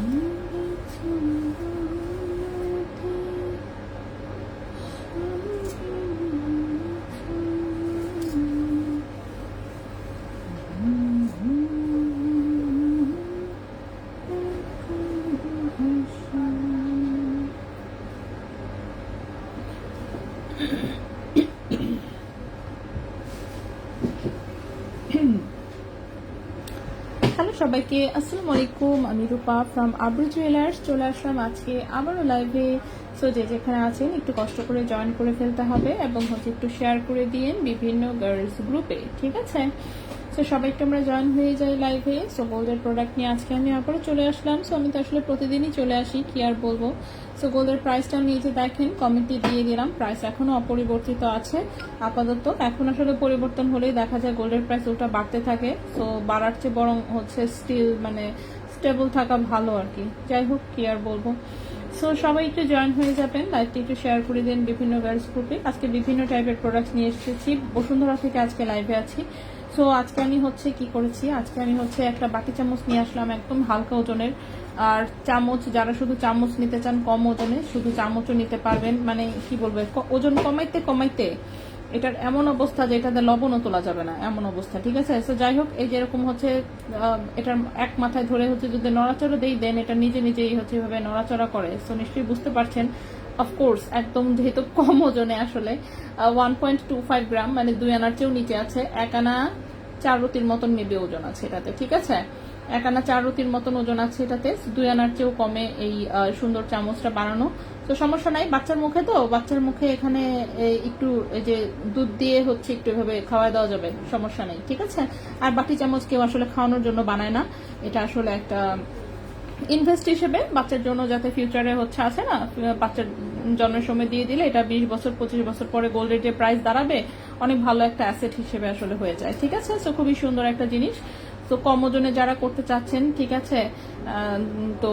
Hello সবাইকে, আসসালামু আলাইকুম। আমি রূপা ফ্রম আব্রু জুয়েলার্স চলে আসলাম আজকে আবারও লাইভে। সো যে যেখানে আছেন একটু কষ্ট করে জয়েন করে ফেলতে হবে এবং হচ্ছে একটু শেয়ার করে দিয়েন বিভিন্ন গার্লস গ্রুপে, ঠিক আছে? সো সবাই একটু আমরা জয়েন হয়ে যাই লাইভে। সো গোল্ডের প্রোডাক্ট নিয়ে আজকে আমি আবারও চলে আসলাম। সো আমি তো আসলে প্রতিদিনই চলে আসি, কি আর বলবো। সো গোল্ডের প্রাইসটা নিচে দেখেন, কমেন্টে দিয়ে দিলাম। প্রাইস এখনো অপরিবর্তিত আছে আপাতত। এখন আসলে পরিবর্তন হলেই দেখা যায় গোল্ডের প্রাইস ওটা বাড়তে থাকে। সো বাড়ার চেয়ে বরং হচ্ছে স্টিল মানে স্টেবল থাকা ভালো আর কি। যাই হোক, কি আর বলবো। সো সবাই একটু জয়েন হয়ে যাবেন, লাইভটি একটু শেয়ার করে দিন বিভিন্ন গার্লস গ্রুপে। আজকে বিভিন্ন টাইপের প্রোডাক্ট নিয়ে এসেছি, বসুন্ধরা থেকে আজকে লাইভে আছি। সো আজকে আমি হচ্ছে কি করেছি, আজকে আমি হচ্ছে একটা বাটি চামচ নিয়ে আসলাম একদম হালকা ওজনের। আর চামচ, যারা শুধু চামচ নিতে চান কম ওজনে, শুধু চামচও নিতে পারবেন। মানে কি বলবো, ওজন কমাইতে কমাইতে এটার এমন অবস্থা যে এটাতে লবণও তোলা যাবে না, এমন অবস্থা, ঠিক আছে? সো যাই হোক, এই যেরকম হচ্ছে এটার এক মাথায় ধরে হচ্ছে যদি নড়াচড়া দেন, এটা নিজে নিজেই হচ্ছে এভাবে নড়াচড়া করে। সো নিশ্চয়ই বুঝতে পারছেন। অফকোর্স একদম যেহেতু কম ওজনে, আসলে 1.25 গ্রাম, মানে 2 আনার চেয়েও নিচে আছে। 1 আনা 4 রুটির মতন মেবি ওজন আছে এটাতে, ঠিক আছে? 1 আনা 4 রুটির মতন ওজন আছে এটাতে। 2 আনার চেয়েও কমে এই সুন্দর চামচটা বানানো। তো সমস্যা নাই, বাচ্চার মুখে তো, বাচ্চার মুখে এখানে একটু এই যে দুধ দিয়ে হচ্ছে একটু এভাবে খাওয়া দেওয়া যাবে, সমস্যা নেই, ঠিক আছে? আর বাটি চামচ কেউ আসলে খাওয়ানোর জন্য বানায় না, এটা আসলে একটা ইনভেস্ট হিসেবে বাচ্চার জন্য, যাতে ফিউচারে হচ্ছে আছে না, বাচ্চার জন্মের সময় দিয়ে দিলে এটা 20 বছর 25 বছর পরে গোল্ডের যে প্রাইস দাঁড়াবে, অনেক ভালো একটা অ্যাসেট হিসেবে আসলে হয়ে যায়, ঠিক আছে? সো খুবই সুন্দর একটা জিনিস। তো কম ওজনে যারা করতে চাচ্ছেন, ঠিক আছে, তো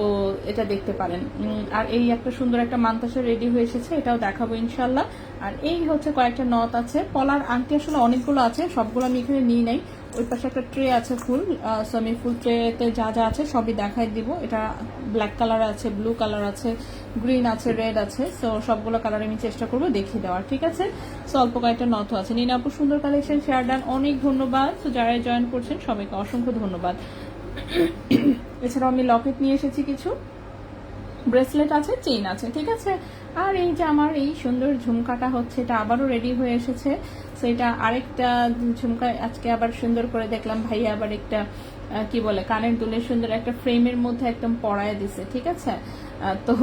এটা দেখতে পারেন। আর এই একটা সুন্দর একটা মান্তাসা রেডি হয়ে এসেছে, এটাও দেখাবো ইনশাল্লাহ। আর এই হচ্ছে কয়েকটা নথ আছে, পলার আংটি আসলে অনেকগুলো আছে, সবগুলো আমি এখানে নিই নাই। ওই পাশে একটা ট্রে আছে ফুল, সো আমি ফুল ট্রেতে যা যা আছে সবই দেখাই দিব। এটা ব্ল্যাক কালার আছে, ব্লু কালার আছে, গ্রিন আছে, রেড আছে। সো সবগুলো কালার আমি চেষ্টা করবো দেখিয়ে দেওয়ার, ঠিক আছে? সো অল্প কয়েকটা নথ আছে। নিন আপু, সুন্দর কালেকশন, শেয়ার ডান, অনেক ধন্যবাদ। তো যারা জয়েন করছেন সবাইকে অসংখ্য ধন্যবাদ। এছাড়াও আমি লকেট নিয়ে এসেছি, কিছু ব্রেসলেট আছে, চেইন আছে, ঠিক আছে? আর এই যে আমার এই সুন্দর ঝুমকাটা হচ্ছে, এটা আবারও রেডি হয়ে এসেছে। সেটা আরেকটা ঝুমকা আজকে আবার সুন্দর করে দেখলাম ভাইয়া আবার একটা কি বলে কানের দুলের সুন্দর একটা ফ্রেমের মধ্যে একদম পরায় দিছে, ঠিক আছে? তো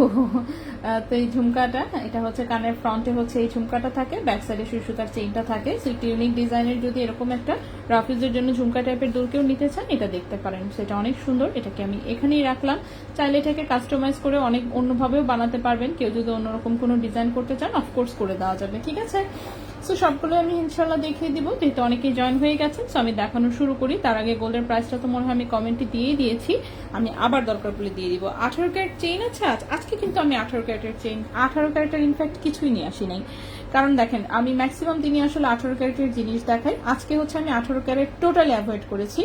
তো এই ঝুমকাটা, এটা হচ্ছে কানের ফ্রন্টে হচ্ছে এই ঝুমকাটা থাকে, ব্যাক সাইডে সুই সুতার চেইনটা থাকে। সো একটু ইউনিক ডিজাইনের যদি এরকম একটা রাফিজের জন্য ঝুমকা টাইপের দুল কেউ নিতে চান, এটা দেখতে পারেন। সেটা অনেক সুন্দর, এটাকে আমি এখানেই রাখলাম। চাইলে এটাকে কাস্টমাইজ করে অনেক অন্যভাবেও বানাতে পারবেন, কেউ যদি অন্যরকম কোনো ডিজাইন করতে চান অফকোর্স করে দেওয়া যাবে, ঠিক আছে? সো সবগুলো আমি ইনশাল্লাহ দেখিয়ে দিব, যেহেতু অনেকেই জয়েন হয়ে গেছেন। সো আমি দেখানো শুরু করি, তার আগে গোল্ডের প্রাইসটা তো মনে হয় আমি কমেন্টে দিয়েই দিয়েছি, আমি আবার দরকার পড়লে দিয়ে দিব। 18 ক্যারেট চেইন আছে আজকে, কিন্তু আমি 18 ক্যারেটের চেইন, 18 ক্যারেটের ইনফ্যাক্ট কিছুই নিয়ে আসি নাই। কারণ দেখেন, আমি ম্যাক্সিমাম দিনই আসলে 18 ক্যারেটের জিনিস দেখাই। আজকে হচ্ছে আমি 18 ক্যারেট টোটালি অ্যাভয়েড করেছি,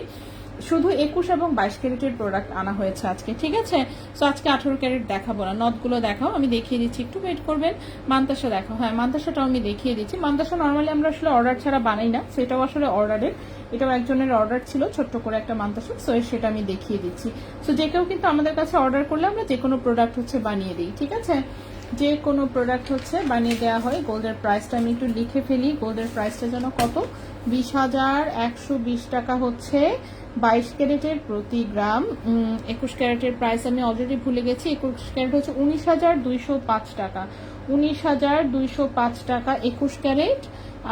শুধু 21 এবং 22 ক্যারেটের প্রোডাক্ট আনা হয়েছে আজকে, ঠিক আছে? সো আজকে 18 ক্যারেট দেখাবো না। নথগুলো দেখাও, আমি দেখিয়ে দিচ্ছি, একটু ওয়েট করবেন। মান্তাসা দেখাও, হ্যাঁ মান্তাসাটাও আমি দেখিয়ে দিচ্ছি। মান্তাসা নর্মালি আমরা আসলে অর্ডার ছাড়া বানাই না, সেটাও আসলে অর্ডারের, এটাও একজনের অর্ডার ছিল ছোট্ট করে একটা মান্তাসা। সো সেটা আমি দেখিয়ে দিচ্ছি। সো যে কেউ কিন্তু আমাদের কাছে অর্ডার করলে আমরা যে কোনো প্রোডাক্ট হচ্ছে বানিয়ে দিই, ঠিক আছে? যে কোনো প্রোডাক্ট হচ্ছে বানিয়ে দেওয়া হয়। গোল্ডের প্রাইসটা আমি একটু লিখে ফেলি, গোল্ডের প্রাইসটা যেন কত, 20,120 টাকা হচ্ছে 22 ক্যারেটের প্রতি গ্রাম। 21 ক্যারেটের প্রাইস আমি অলরেডি ভুলে গেছি। 21 ক্যারেট হচ্ছে 19,205 টাকা, 19,205 টাকা 21 ক্যারেট।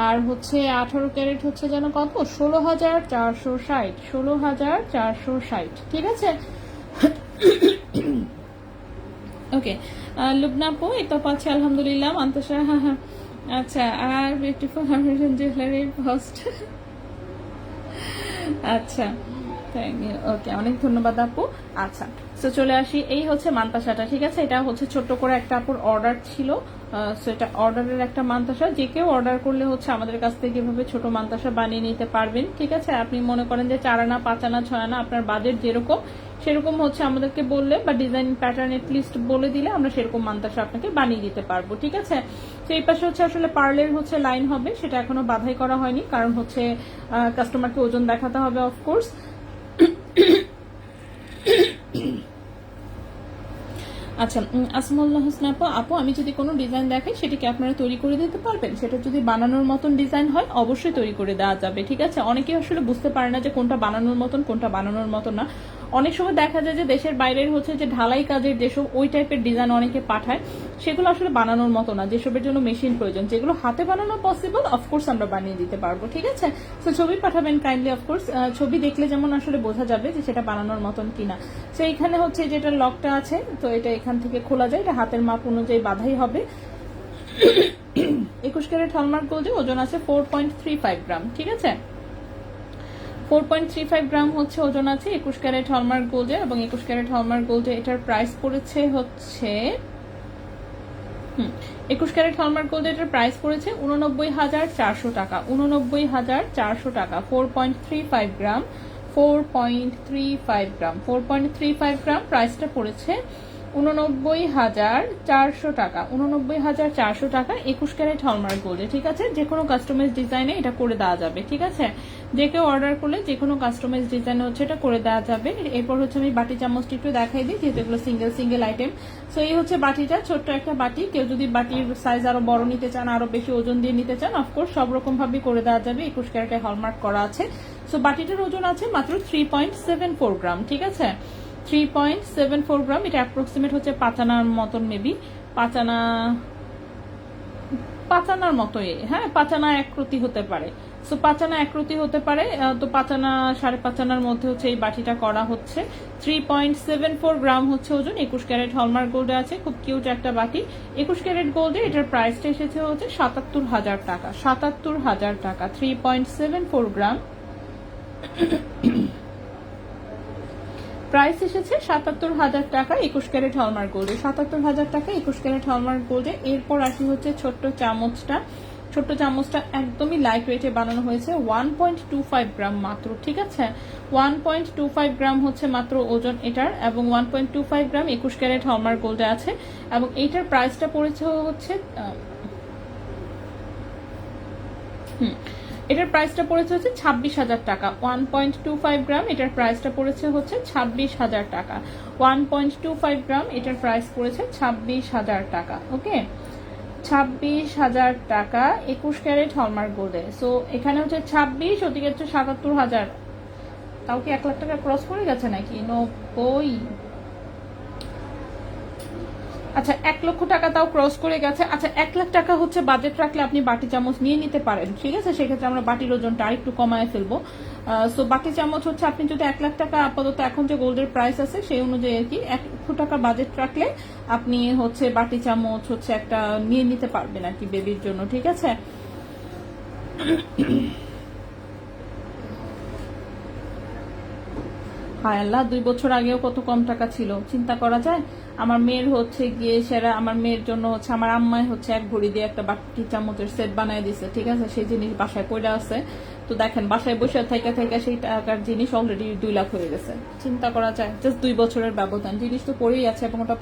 আর হচ্ছে 18 ক্যারেট হচ্ছে যেন কত, 16,460, 16,460, ঠিক আছে? ওকে, লুবনা আপু এই তো পাচ্ছি আলহামদুলিল্লাহ। মান্তাসা, হ্যাঁ হ্যাঁ, আচ্ছা। আর বিউটিফুল হারমিশন জুয়েলারি ফার্স্ট, আচ্ছা, থ্যাংক ইউ, ওকে, অনেক ধন্যবাদ আপু। আচ্ছা, তো চলে আসি, এই হচ্ছে মান্তাসাটা, ঠিক আছে? এটা হচ্ছে ছোট্ট করে একটা আপুর অর্ডার ছিল। সো এটা অর্ডারের একটা মান্তাসা, যে কেউ অর্ডার করলে হচ্ছে আমাদের কাছ থেকে এভাবে ছোট মান্তাসা বানিয়ে নিতে পারবেন, ঠিক আছে? আপনি মনে করেন যে 4 আনা 5 আনা 6 আনা আপনার বাজেট যেরকম, সেরকম হচ্ছে আমাদেরকে বললে বা ডিজাইন প্যাটার্ন লিস্ট বলে দিলে আমরা সেরকম মান্তাসা আপনাকে বানিয়ে দিতে পারবো, ঠিক আছে। তো এই পাশে হচ্ছে আসলে পার্লের হচ্ছে লাইন হবে, সেটা এখনো বাধাই করা হয়নি, কারণ হচ্ছে কাস্টমারকে ওজন দেখাতে হবে অফকোর্স। আচ্ছা, আসমাউল্লাহ হোসেন আপু, আমি যদি কোনো ডিজাইন দেখাই সেটাকে আপনারা তৈরি করে দিতে পারবেন? সেটা যদি বানানোর মতন ডিজাইন হয় অবশ্যই তৈরি করে দেওয়া যাবে, ঠিক আছে। অনেকে আসলে বুঝতে পারে না যে কোনটা বানানোর মতন কোনটা বানানোর মতন না। অনেক সময় দেখা যায় যে দেশের বাইরের হচ্ছে যে ঢালাই কাজের যেসব ওই টাইপের ডিজাইন অনেকে পাঠায়, সেগুলো আসলে বানানোর মতো না, যেসবের জন্য মেশিন প্রয়োজন। যেগুলো হাতে বানানো পসিবল অফকোর্স আমরা বানিয়ে দিতে পারবো, ঠিক আছে। তো ছবি পাঠাবেন কাইন্ডলি, অফকোর্স ছবি দেখলে যেমন আসলে বোঝা যাবে যে সেটা বানানোর মতন কিনা। তো এইখানে হচ্ছে যেটা লকটা আছে, তো এটা এখান থেকে খোলা যায়, এটা হাতের মাপ অনুযায়ী বাধাই হবে। 21 ক্যারেট হলমার্ক গোল্ডে ওজন আছে 4.35 গ্রাম, ঠিক আছে। 4.35 গ্রাম হচ্ছে ওজন আছে 21 ক্যারেট হলমার্ক গোল্ডে। এবং 21 ক্যারেট হলমার্ক গোল্ডে এটার প্রাইস পড়েছে হচ্ছে 21 ক্যারেট হলমার্ক গোল্ডে এটার প্রাইস পড়েছে 89,400 টাকা। 89,400 টাকা। 4.35 গ্রাম, 4.35 গ্রাম, 4.35 গ্রাম প্রাইসটা পড়েছে 89,400 টাকা। 89,400 টাকা 21 ক্যারেট হলমার্ক গোল্ডে, ঠিক আছে। যে কোনো কাস্টমাইজ ডিজাইনে এটা করে দেওয়া যাবে, ঠিক আছে। যে কেউ অর্ডার করলে যে কোনো কাস্টমাইজ ডিজাইনে হচ্ছে এটা করে দেওয়া যাবে। এরপর হচ্ছে আমি বাটি চামচটি একটু দেখাই দিই, যেহেতু এগুলো সিঙ্গেল আইটেম। সো এই হচ্ছে বাটিটা, ছোট্ট একটা বাটি। কেউ যদি বাটির সাইজ আরো বড় নিতে চান, আরো বেশি ওজন দিয়ে নিতে চান, অফকোর্স সব রকম ভাবে করে দেওয়া যাবে। 21 ক্যারেটে হলমার্ক করা আছে। সো বাটিটার ওজন আছে মাত্র 3.74 গ্রাম, ঠিক আছে। 3.74 গ্রাম। এটা অ্যাপ্রক্সিমেট হচ্ছে 5 আনার মতন, মেবি 5 আনার মতোই, হ্যাঁ 5 আনা একরতি হতে পারে। সো 5 আনা একরতি হতে পারে। তো 5 আনা 5.5 আনার মধ্যে হচ্ছে এই বাটিটা করা হচ্ছে। 3.74 গ্রাম হচ্ছে ওজন। 21 ক্যারেট হলমার্ক গোল্ডে আছে, খুব কিউট একটা বাটি। 21 ক্যারেট গোল্ডে এটার প্রাইসটা এসেছে হচ্ছে 77,000 টাকা। 77,000 টাকা। 3.74 গ্রাম প্রাইস এসেছে 77,000 টাকা 21 ক্যারেট হলমার্ক গোল্ডে। 77,000 টাকা 21 ক্যারেট হলমার্ক গোল্ডে। এরপর আসি হচ্ছে ছোট্ট চামচটা। ছোট্ট চামচটা একদমই লাইট ওয়েটে বানানো হয়েছে, 1.25 গ্রাম মাত্র, ঠিক আছে। 1.25 গ্রাম হচ্ছে মাত্র ওজন এটার, এবং 1.25 গ্রাম 21 ক্যারেট হলমার্ক গোল্ডে আছে। এবং এইটার প্রাইসটা পড়েছে হচ্ছে এটার প্রাইসটা পড়েছে হচ্ছে 26,000 টাকা। 1.25 গ্রাম এটার প্রাইসটা পড়েছে হচ্ছে 26,000 টাকা। 1.25 গ্রাম এটার প্রাইস পড়েছে 26,000 টাকা। ওকে, 26,000 টাকা 21 ক্যারেট হলমার্ক গোল্ডে। সো এখানে হচ্ছে 26, ওদিকে হচ্ছে 77,000। তাও কি 1 লাখ টাকা ক্রস করে গেছে নাকি? 90। আচ্ছা, 1 লক্ষ টাকা তাও ক্রস করে গেছে। আচ্ছা, 1 লাখ টাকা হচ্ছে বাজেট রাখলে আপনি বাটি চামচ নিয়ে নিতে পারেন, ঠিক আছে। সেক্ষেত্রে আমরা বাটির ওজনটা আরেকটু কমায় ফেলবো। সো বাটি চামচ হচ্ছে আপনি যদি 1 লাখ টাকা আপাতত এখন যে গোল্ডের প্রাইস আছে সেই অনুযায়ী আর কি 1 লক্ষ টাকা বাজেট রাখলে আপনি হচ্ছে বাটি চামচ হচ্ছে একটা নিয়ে নিতে পারবেন আর কি বেবির জন্য, ঠিক আছে। হায় আল্লাহ, 2 বছর আগেও কত কম টাকা ছিল, চিন্তা করা যায়। আমার মেয়ের হচ্ছে গিয়ে সেরা, আমার মেয়ের জন্য হচ্ছে আমার আম্মাই হচ্ছে 1 ভরি দিয়ে একটা বাটি চামচের সেট বানায় দিছে, ঠিক আছে। সেই জিনিস বাসায় পড়ে আছে। তো দেখেন, বাসায় বসে থেকে সেই টাকার জিনিস অলরেডি 2 লাখ হয়ে গেছে। চিন্তা করা যায়, জাস্ট 2 বছরের ব্যবধান। জিনিস তো পড়েই আছে এবং ওটা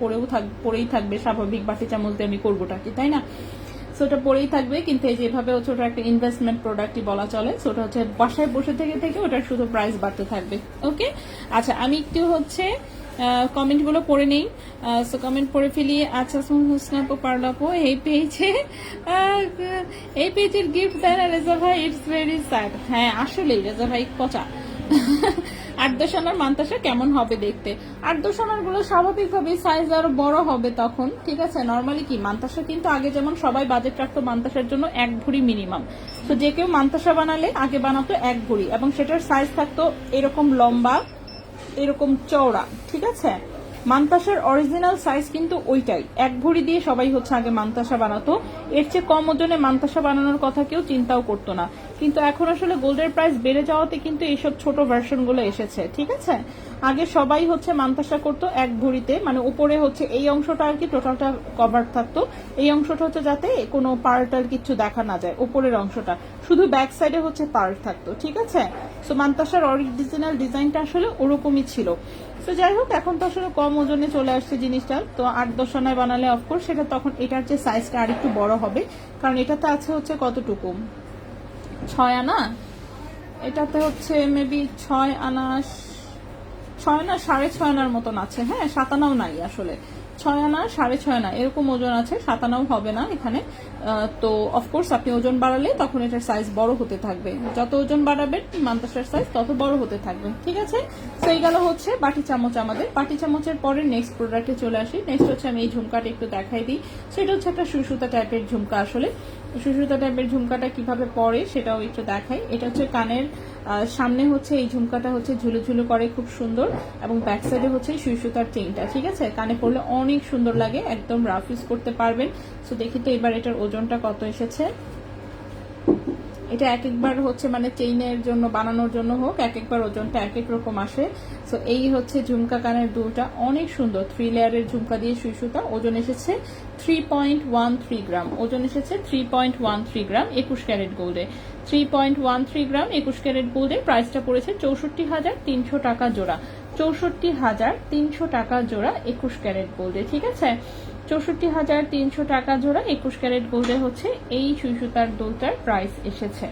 পড়েই থাকবে। স্বাভাবিক বাটি চামচ দিয়ে আমি করবোটা কি, তাই না? সো ওটা পড়েই থাকবে, কিন্তু এই যেভাবে হচ্ছে ওটা একটা ইনভেস্টমেন্ট প্রোডাক্টই বলা চলে। সো ওটা হচ্ছে বাসায় বসে থেকে ওটার শুধু প্রাইস বাড়তে থাকবে। ওকে, আচ্ছা আমি একটু হচ্ছে কমেন্টগুলো পড়ে নেই। সো কমেন্ট পড়ে ফেলি। আচ্ছা, হোসনা আপু, পারল আপু, এই পেজের গিফট দেয় না রেজা ভাই, ইটস ভেরি স্যাড। হ্যাঁ আসলেই রেজা ভাই পচা। 8-10 আনার মান্তাসা কেমন হবে দেখতে? 8-10 আনার গুলো স্বাভাবিকভাবে সাইজ আরো বড় হবে তখন, ঠিক আছে। নর্মালি কি মান্তাসা কিন্তু আগে যেমন সবাই বাজেট রাখতো মান্তাসার জন্য 1 ভরি মিনিমাম। তো যে কেউ মান্তাসা বানালে আগে বানাতো 1 ভরি, এবং সেটার সাইজ থাকতো এরকম লম্বা, এরকম চওড়া, ঠিক আছে। মান্তাসার অরিজিনাল সাইজ কিন্তু ওইটাই। 1 ভরি দিয়ে সবাই হচ্ছে আগে মান্তাসা বানাতো। এর চেয়ে কম ওজনে মান্তাসা বানানোর কথা কেউ চিন্তাও করতো না। কিন্তু এখন আসলে গোল্ডের প্রাইস বেড়ে যাওয়াতে কিন্তু এইসব ছোট ভার্সন গুলো এসেছে, ঠিক আছে। আগে সবাই হচ্ছে মান্তাসা করতো 1 ভরিতে, মানে উপরে হচ্ছে এই অংশটা আর কি টোটালটা কভার থাকতো। এই অংশটা হচ্ছে যাতে কোনো পার্টার কিছু দেখা না যায়, উপরের অংশটা শুধু ব্যাক সাইডে হচ্ছে পার্ট থাকতো, ঠিক আছে। সো মান্তাসার অরিজিনাল ডিজাইনটা আসলে ওরকমই ছিল। তো যাই হোক, এখন তো আসলে কম ওজনে চলে আসছে জিনিসটা, তো 8-10 আনায় বানালে অফকোর্স সেটা তখন এটার যে সাইজটা আর একটু বড় হবে, কারণ এটাতে আছে হচ্ছে কতটুকু 6 আনা, এটাতে হচ্ছে মেবি 6 আনা, 6 আনা 6.5 আনার মতন আছে। হ্যাঁ, 7 আনাও নাই আসলে, 6 আনা 6.5 আনা এরকম ওজন আছে, 7 আনাও হবে না এখানে। তো অফকোর্স আপনি ওজন বাড়ালে তখন এটার সাইজ বড় হতে থাকবে, যত ওজন বাড়াবেন মান্তাসার সাইজ তত বড় হতে থাকবে। ঠিক আছে, সেই গেল হচ্ছে বাটি চামচ। আমাদের বাটি চামচের পরে নেক্সট প্রোডাক্টে চলে আসি। নেক্সট হচ্ছে আমি এই ঝুমকাটা একটু দেখাই দিই। সেটা হচ্ছে একটা সুসুতা টাইপের ঝুমকা। আসলে সুসুতা টাইপের ঝুমকাটা কিভাবে পরে সেটাও একটু দেখাই। এটা হচ্ছে কানের সামনে হচ্ছে এই ঝুমকাটা হচ্ছে ঝুলু ঝুলু করে, খুব সুন্দর, এবং ব্যাক সাইডে হচ্ছে সুই সুতার চেইনটা। ঠিক আছে, কানে পরলে অনেক সুন্দর লাগে, একদম রাফ ইউজ করতে পারবেন। সো দেখি তো এবার এটার ওজনটা কত এসেছে। এটা এক একবার হচ্ছে মানে চেইনের জন্য বানানোর জন্য হোক, এক একবার ওজনটা এক এক রকম আসে। সো এই হচ্ছে ঝুমকা কানের দুলটা, অনেক সুন্দর 3 লেয়ারের ঝুমকা দিয়ে সুই সুতা। ওজন এসেছে 3.13 গ্রাম, ওজন এসেছে 3.13 গ্রাম 21 ক্যারেট গোল্ডে। 3.13 গ্রাম 21 ক্যারেট গোল্ডে প্রাইসটা পড়েছে 64,300 টাকা জোড়া। 64,300 টাকা জোড়া 21 ক্যারেট গোল্ডে। ঠিক আছে, 64,300 টাকা জোড়া 21 ক্যারেট গোল্ডে হচ্ছে এই সুই সুতার দুলটার প্রাইস এসেছে।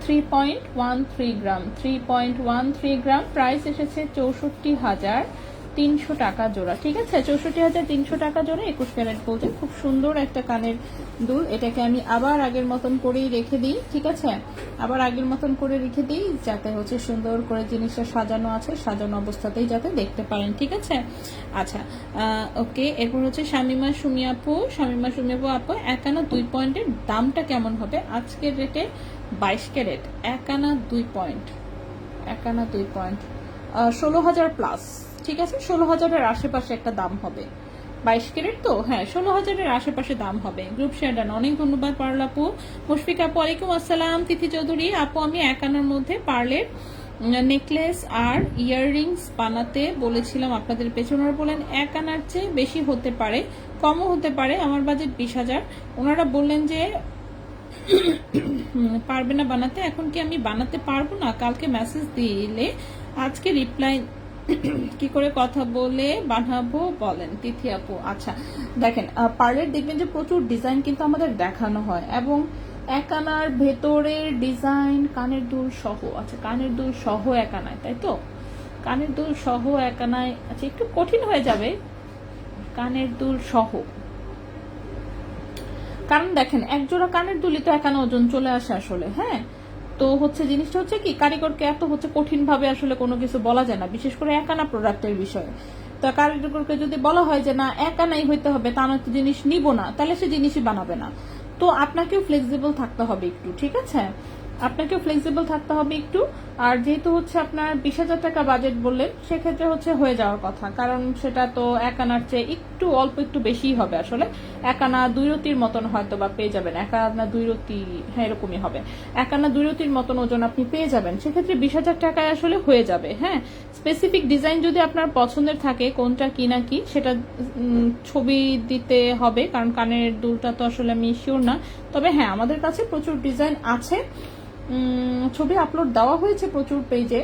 3.13 গ্রাম, 3.13 গ্রাম প্রাইস এসেছে 64,300 টাকা জোড়া। ঠিক আছে, 64,300 টাকা জোড়া 21 ক্যারেট গোল্ডে। খুব সুন্দর একটা কানের দুল। এটাকে আমি আবার আগের মতন করেই রেখে দিই। ঠিক আছে, আবার আগের মতন করে রেখে দিই, যাতে হচ্ছে সুন্দর করে জিনিসটা সাজানো আছে, সাজানো অবস্থাতেই যাতে দেখতে পারেন। ঠিক আছে, আচ্ছা ওকে। এরপর হচ্ছে শামিমা সুমি আপু। শামিমা সুমি আপু, 1 আনা 2 পয়েন্টের দামটা কেমন হবে আজকের রেটে? 22 ক্যারেট 1 আনা 2 পয়েন্ট, 1 আনা 2 পয়েন্ট 16,000 প্লাস। ঠিক আছে, 16,000-এর আশেপাশে একটা দাম হবে। 22 ক্যারেট তো, হ্যাঁ 16,000-এর আশেপাশে দাম হবে। গ্রুপ শেয়ার ডান, অনেক ধন্যবাদ পারল আপু। মুশফিক আপু, ওয়ালাইকুম আসসালাম। তিথি চৌধুরী আপু, আমি 1 আনার মধ্যে পার্লের নেকলেস আর ইয়াররিংস বানাতে বলেছিলাম আপনাদের পেছনের, বলেন 1 আনার চেয়ে বেশি হতে পারে, কমও হতে পারে, আমার বাজেট 20,000। ওনারা বললেন যে পারবে না বানাতে। এখন কি আমি বানাতে পারবো না? কালকে মেসেজ দিলে আজকে রিপ্লাই কি করে কথা বলে বানাবো বলেন তিথি আপু। আচ্ছা দেখেন, পার্লের দেখবেন যে প্রচুর ডিজাইন কিন্তু আমাদের দেখানো হয়, এবং 1 আনার ভেতরের ডিজাইন কানের দুল সহ। আচ্ছা, কানের দুল সহ 1 আনায়, তাই তো? কানের দুল সহ 1 আনায়, আচ্ছা একটু কঠিন হয়ে যাবে কানের দুল সহ, কারণ দেখেন এক জোড়া কানের দুলই তো 1 আনা ওজন চলে আসে আসলে। হ্যাঁ, তো হচ্ছে জিনিসটা হচ্ছে কি, কারিগরকে এত হচ্ছে কঠিন ভাবে আসলে কোনো কিছু বলা যায় না, বিশেষ করে 1 আনা প্রোডাক্টের বিষয়ে। তো কারিগরকে যদি বলা হয় যে না 1 আনাই হইতে হবে, তা না তো জিনিস নিব না, তাহলে সে জিনিসই বানাবে না। তো আপনাকেও ফ্লেক্সিবল থাকতে হবে একটু। ঠিক আছে, আপনাকেও ফ্লেক্সিবল থাকতে হবে একটু। আর যেহেতু হচ্ছে আপনার 20,000 টাকা বাজেট বললেন, সেক্ষেত্রে হচ্ছে হয়ে যাওয়ার কথা, কারণ সেটা তো 1 আনার চেয়ে একটু অল্প একটু বেশিই হবে আসলে। 1 আনা 2 রতির মতন হয়তো বা পেয়ে যাবেন, 1 আনা 2 রতি, হ্যাঁ এরকমই হবে, 1 আনা 2 রতির মতন ওজন আপনি পেয়ে যাবেন। সেক্ষেত্রে 20,000 টাকায় আসলে হয়ে যাবে। হ্যাঁ, স্পেসিফিক ডিজাইন যদি আপনার পছন্দের থাকে কোনটা কি না কি, সেটা ছবি দিতে হবে, কারণ কানের দুলটা তো আসলে আমি শিওর না। তবে হ্যাঁ, আমাদের কাছে প্রচুর ডিজাইন আছে, ছবি আপলোড দেওয়া হয়েছে প্রচুর পেজে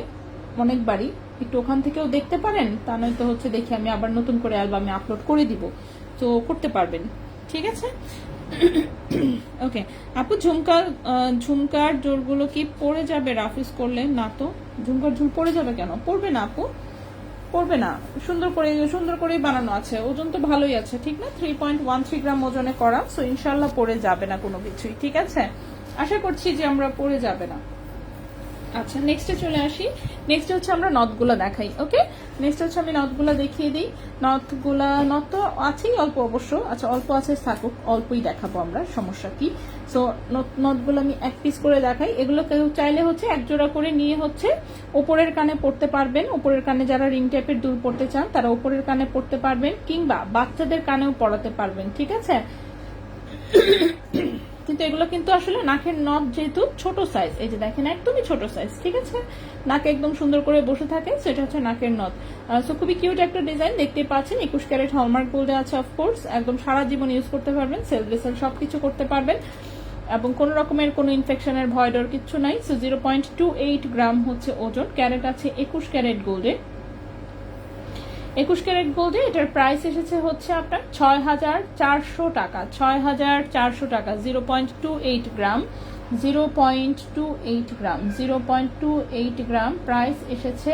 অনেকবারই, একটু ওখান থেকেও দেখতে পারেন। তা নয়তো হচ্ছে দেখি আমি আবার নতুন করে অ্যালবামে আপলোড করে দিব, তো করতে পারবেন। ঠিক আছে, ওকে আপু। ঝুমকার জোরগুলো কি পড়ে যাবে রাফ ইউজ করলে? না তো, ঝুমকার ঝুল পড়ে যাবে কেন? পড়বে না আপু, পড়বে না। সুন্দর করেই বানানো আছে, ওজন তো ভালোই আছে, ঠিক না? 3.13 গ্রাম ওজনে করা, সো ইনশাল্লাহ পড়ে যাবে না কোনো কিছুই। ঠিক আছে, আশা করছি যে আমরা পড়ে যাবে না। আচ্ছা, নেক্সটে চলে আসি। নেক্সট হচ্ছে আমরা নথগুলো দেখাই। ওকে, নেক্সট হচ্ছে আমি নথগুলো দেখিয়ে দিই। নথ তো আছেই অল্প অবশ্য। আচ্ছা, অল্প আছে, থাকুক, অল্পই দেখাবো আমরা, সমস্যা কি। সো নথগুলো আমি 1 পিস করে দেখাই। এগুলো কেউ চাইলে হচ্ছে 1 জোড়া করে নিয়ে হচ্ছে ওপরের কানে পড়তে পারবেন। ওপরের কানে যারা রিং টাইপের দুল পড়তে চান তারা ওপরের কানে পড়তে পারবেন, কিংবা বাচ্চাদের কানেও পড়াতে পারবেন। ঠিক আছে, কিন্তু এগুলো কিন্তু আসলে নাকের নথ যেহেতু ছোট সাইজ, এই যে দেখেন একদমই ছোট সাইজ। ঠিক আছে, নাকে একদম সুন্দর করে বসে থাকে, সেটা হচ্ছে নাকের নথ। সো খুবই কিউট একটা ডিজাইন, দেখতে পাচ্ছেন 21 ক্যারেট হলমার্ক গোল্ডে আছে। অফকোর্স একদম সারা জীবন ইউজ করতে পারবেন, সেলফ রিসেল সবকিছু করতে পারবেন। এবং কোনো রকমের কোনো ইনফেকশনের ভয় ডর কিচ্ছু নাই। সো 0.28 গ্রাম হচ্ছে ওজন, ক্যারেট আছে 21 ক্যারেট গোল্ডে। 21 ক্যারেট গোল্ডে এটার প্রাইস এসেছে হচ্ছে আপনার 6,400 টাকা, 6,400 টাকা। 0.28 গ্রাম, 0.28 গ্রাম, 0.28 গ্রাম প্রাইস এসেছে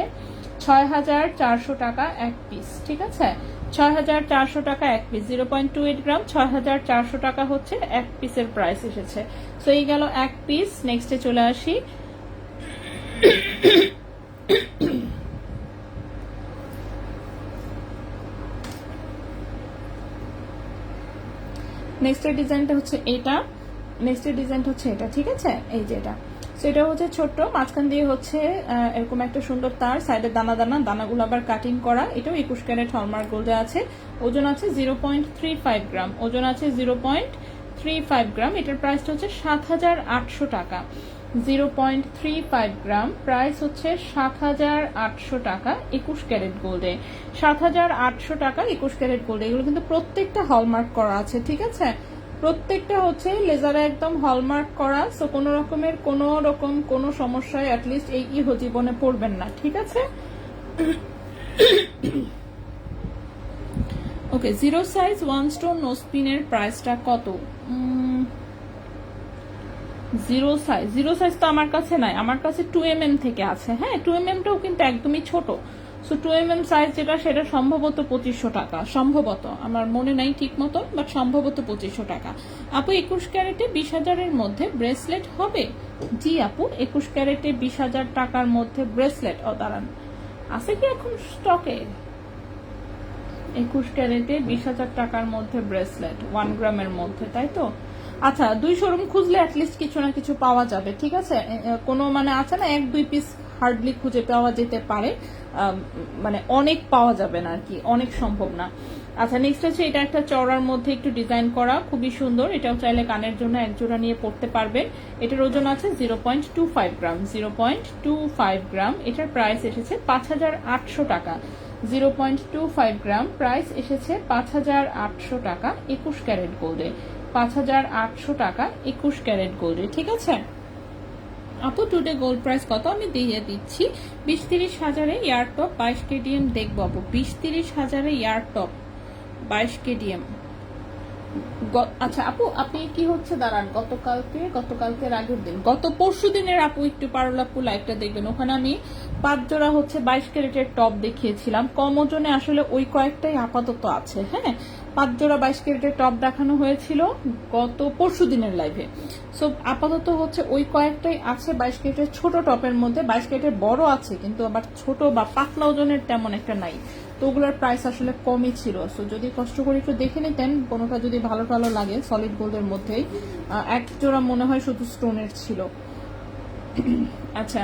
6,400 টাকা এক পিস, ঠিক আছে? 6,400 টাকা এক পিস, 0.28 গ্রাম, 6,400 টাকা হচ্ছে এক পিসের প্রাইস এসেছে। সো এই গেল এক পিস। নেক্সটে চলে আসি। নেক্সটের ডিজাইনটা হচ্ছে এটা, নেক্সটের ডিজাইনটা হচ্ছে এটা, ঠিক আছে? এই যে এটা, সেটা হচ্ছে ছোট্ট, মাঝখান দিয়ে হচ্ছে এরকম একটা সুন্দর তার, সাইডে দানা দানা, দানাগুলো আবার কাটিং করা। এটাও 21 ক্যারেট হলমার্ক গোল্ডে আছে। ওজন আছে 0.35 গ্রাম, ওজন আছে 0.35 গ্রাম। এটার প্রাইসটা হচ্ছে 7,800 টাকা। 0.35 গ্রাম, প্রাইস হচ্ছে 7,800 টাকা 21 ক্যারেট গোল্ডে। 7,800 টাকা 21 ক্যারেট গোল্ডে। এগুলো কিন্তু প্রত্যেকটা হলমার্ক করা আছে, ঠিক আছে? প্রত্যেকটা হচ্ছে লেজারে একদম হলমার্ক করা। সো কোনো রকমের কোনো সমস্যায় অ্যাটলিস্ট এই ইহো জীবনে পড়বেন না, ঠিক আছে? ওকে, 0 সাইজ 1 স্টোন নো স্পিনের প্রাইসটা কত? 0 সাইজ তো আমার কাছে নাই, আমার কাছে 2mm থেকে আছে। হ্যাঁ, 2mmটাও কিন্তু একদমই ছোট। সো 2mm সাইজ যেটা, সেটা সম্ভবত 2500 টাকা, সম্ভবত, আমার মনে নাই ঠিক মতো, বাট সম্ভবত 2500 টাকা। আপু 21 ক্যারেটে 20,000-এর মধ্যে ব্রেসলেট হবে? জি আপু, 21 ক্যারেটে 20,000 টাকার মধ্যে ব্রেসলেট, ও দাঁড়ান, আছে কি এখন স্টকে? 21 ক্যারেটে 20,000 টাকার মধ্যে ব্রেসলেট 1 গ্রামের মধ্যে, তাই তো? আচ্ছা, 2 শোরুম খুঁজলে অ্যাটলিস্ট কিছু না কিছু পাওয়া যাবে, ঠিক আছে? কোনো মানে আছে না, 1-2 পিস হার্ডলি খুঁজে পাওয়া যেতে পারে, মানে অনেক পাওয়া যাবে না আর কি, অনেক সম্ভব না। আচ্ছা, নেক্সট হচ্ছে এটা একটা চওড়ার মধ্যে একটু ডিজাইন করা, খুবই সুন্দর। এটাও চাইলে কানের জন্য এক জোড়া নিয়ে পড়তে পারবেন। এটার ওজন আছে 0.25 গ্রাম, 0.25 গ্রাম। এটার প্রাইস এসেছে 5,800 টাকা। 0.25 গ্রাম, প্রাইস এসেছে 5,800 টাকা 21 ক্যারেট গোল্ডে। 5,800 টাকা 21 ক্যারেট গোল্ডে, ঠিক আছে? আপু টুডে গোল্ড প্রাইস কত? আমি দিয়ে দিচ্ছি। 20-30 হাজারে ইয়ার টপ 22 কেডিএম দেখবো আপু। 20-30 হাজারে ইয়ার টপ 22 কেডিএম। আচ্ছা আপু, আপনি কি হচ্ছে, দাঁড়ান, গতকালকের আগের দিন, গত পরশু দিনের আপু একটু পারুল আপু লাইভটা দেখবেন। ওখানে আমি 5 জোড়া হচ্ছে 22 ক্যারেটের টপ দেখিয়েছিলাম কম ওজনে, আসলে ওই কয়েকটাই আপাতত আছে। হ্যাঁ, 5 জোড়া 22 ক্যারেটের টপ দেখানো হয়েছিল গত পরশু দিনের লাইভে। সো আপাতত হচ্ছে ওই কয়েকটাই আছে 22 ক্যারেটের ছোট টপের মধ্যে। 22 ক্যারেটের বড় আছে, কিন্তু আবার ছোট বা পাতলা ওজনের তেমন একটা নাই। তো ওগুলোর প্রাইস আসলে কমই ছিল। সো যদি কষ্ট করে একটু দেখে নিতেন, কোনোটা যদি ভালো টালো লাগে সলিড গোল্ডের মধ্যেই। এক জোড়া মনে হয় শুধু স্টোনের ছিল। আচ্ছা,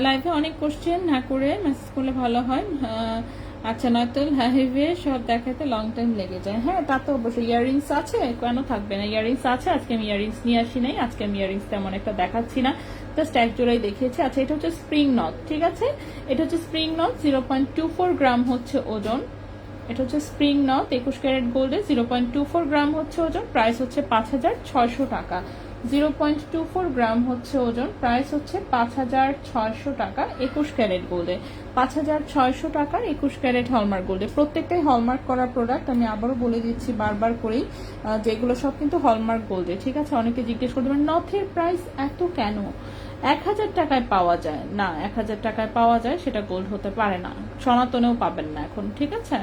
লাইভে অনেক কোশ্চেন না করে মেসেজ করলে ভালো হয়। আচ্ছা, নয়তো লাইভে সব দেখাতে লং টাইম লেগে যায়। হ্যাঁ, তা তো অবশ্যই। ইয়াররিংস আছে, কেন থাকবে না? ইয়াররিংস আছে। আজকে আমি ইয়াররিংস নিয়ে আসি নাই, আজকে আমি ইয়াররিংস তেমন একটা দেখাচ্ছি না, জাস্ট এক জোড়াই দেখিয়েছি। আচ্ছা, এটা হচ্ছে স্প্রিং নথ, ঠিক আছে? এটা হচ্ছে স্প্রিং নথ, 0.24 গ্রাম হচ্ছে ওজন। এটা হচ্ছে স্প্রিং নথ 21 ক্যারেট গোল্ডে, 0.24 গ্রাম হচ্ছে ওজন, প্রাইস হচ্ছে 5,600 টাকা। 0.24 গ্রাম হচ্ছে ওজন, প্রাইস হচ্ছে 5,600 টাকা 21 ক্যারেট গোল্ডে। 5,600 টাকার 21 ক্যারেট হলমার্ক গোল্ডে। প্রত্যেকটাই হলমার্ক করা প্রোডাক্ট, আমি আবারও বলে দিচ্ছি বারবার করেই, যেগুলো সব কিন্তু হলমার্ক গোল্ডে, ঠিক আছে? অনেকে জিজ্ঞেস করতে পারেন নথের প্রাইস এত কেন? 1,000 টাকায় পাওয়া যায় না, 1,000 টাকায় পাওয়া যায়, সেটা গোল্ড হতে পারে না। সনাতনেও পাবেন না এখন, ঠিক আছে?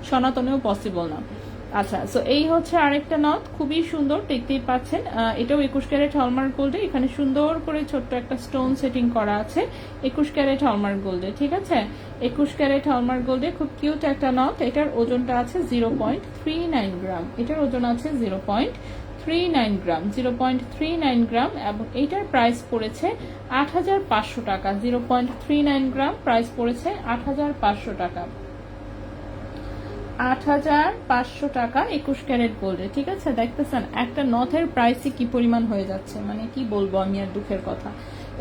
সনাতনেও পসিবল না। আচ্ছা, সো এই হচ্ছে আরেকটা নথ, খুবই সুন্দর, দেখতেই পাচ্ছেন। এটাও 21 ক্যারেট হলমার্ক গোল্ডে। এখানে সুন্দর করে ছোট্ট একটা স্টোন সেটিং করা আছে 21 ক্যারেট হলমার্ক গোল্ডে, ঠিক আছে? 21 ক্যারেট হলমার্ক গোল্ডে খুব কিউট একটা নথ। এটার ওজনটা আছে 0.39 গ্রাম। এটার ওজন আছে 0.39 গ্রাম, 0.39 গ্রাম, এবং এইটার প্রাইস পড়েছে 8,500 টাকা। 0.39 গ্রাম, প্রাইস পড়েছে 8,500 টাকা। 8,500 টাকা 21 ক্যারেট গোল্ডে, ঠিক আছে? দেখতেছেন একটা নথের প্রাইসই কি পরিমাণ হয়ে যাচ্ছে, মানে কি বলবো আমি আর, দুঃখের কথা।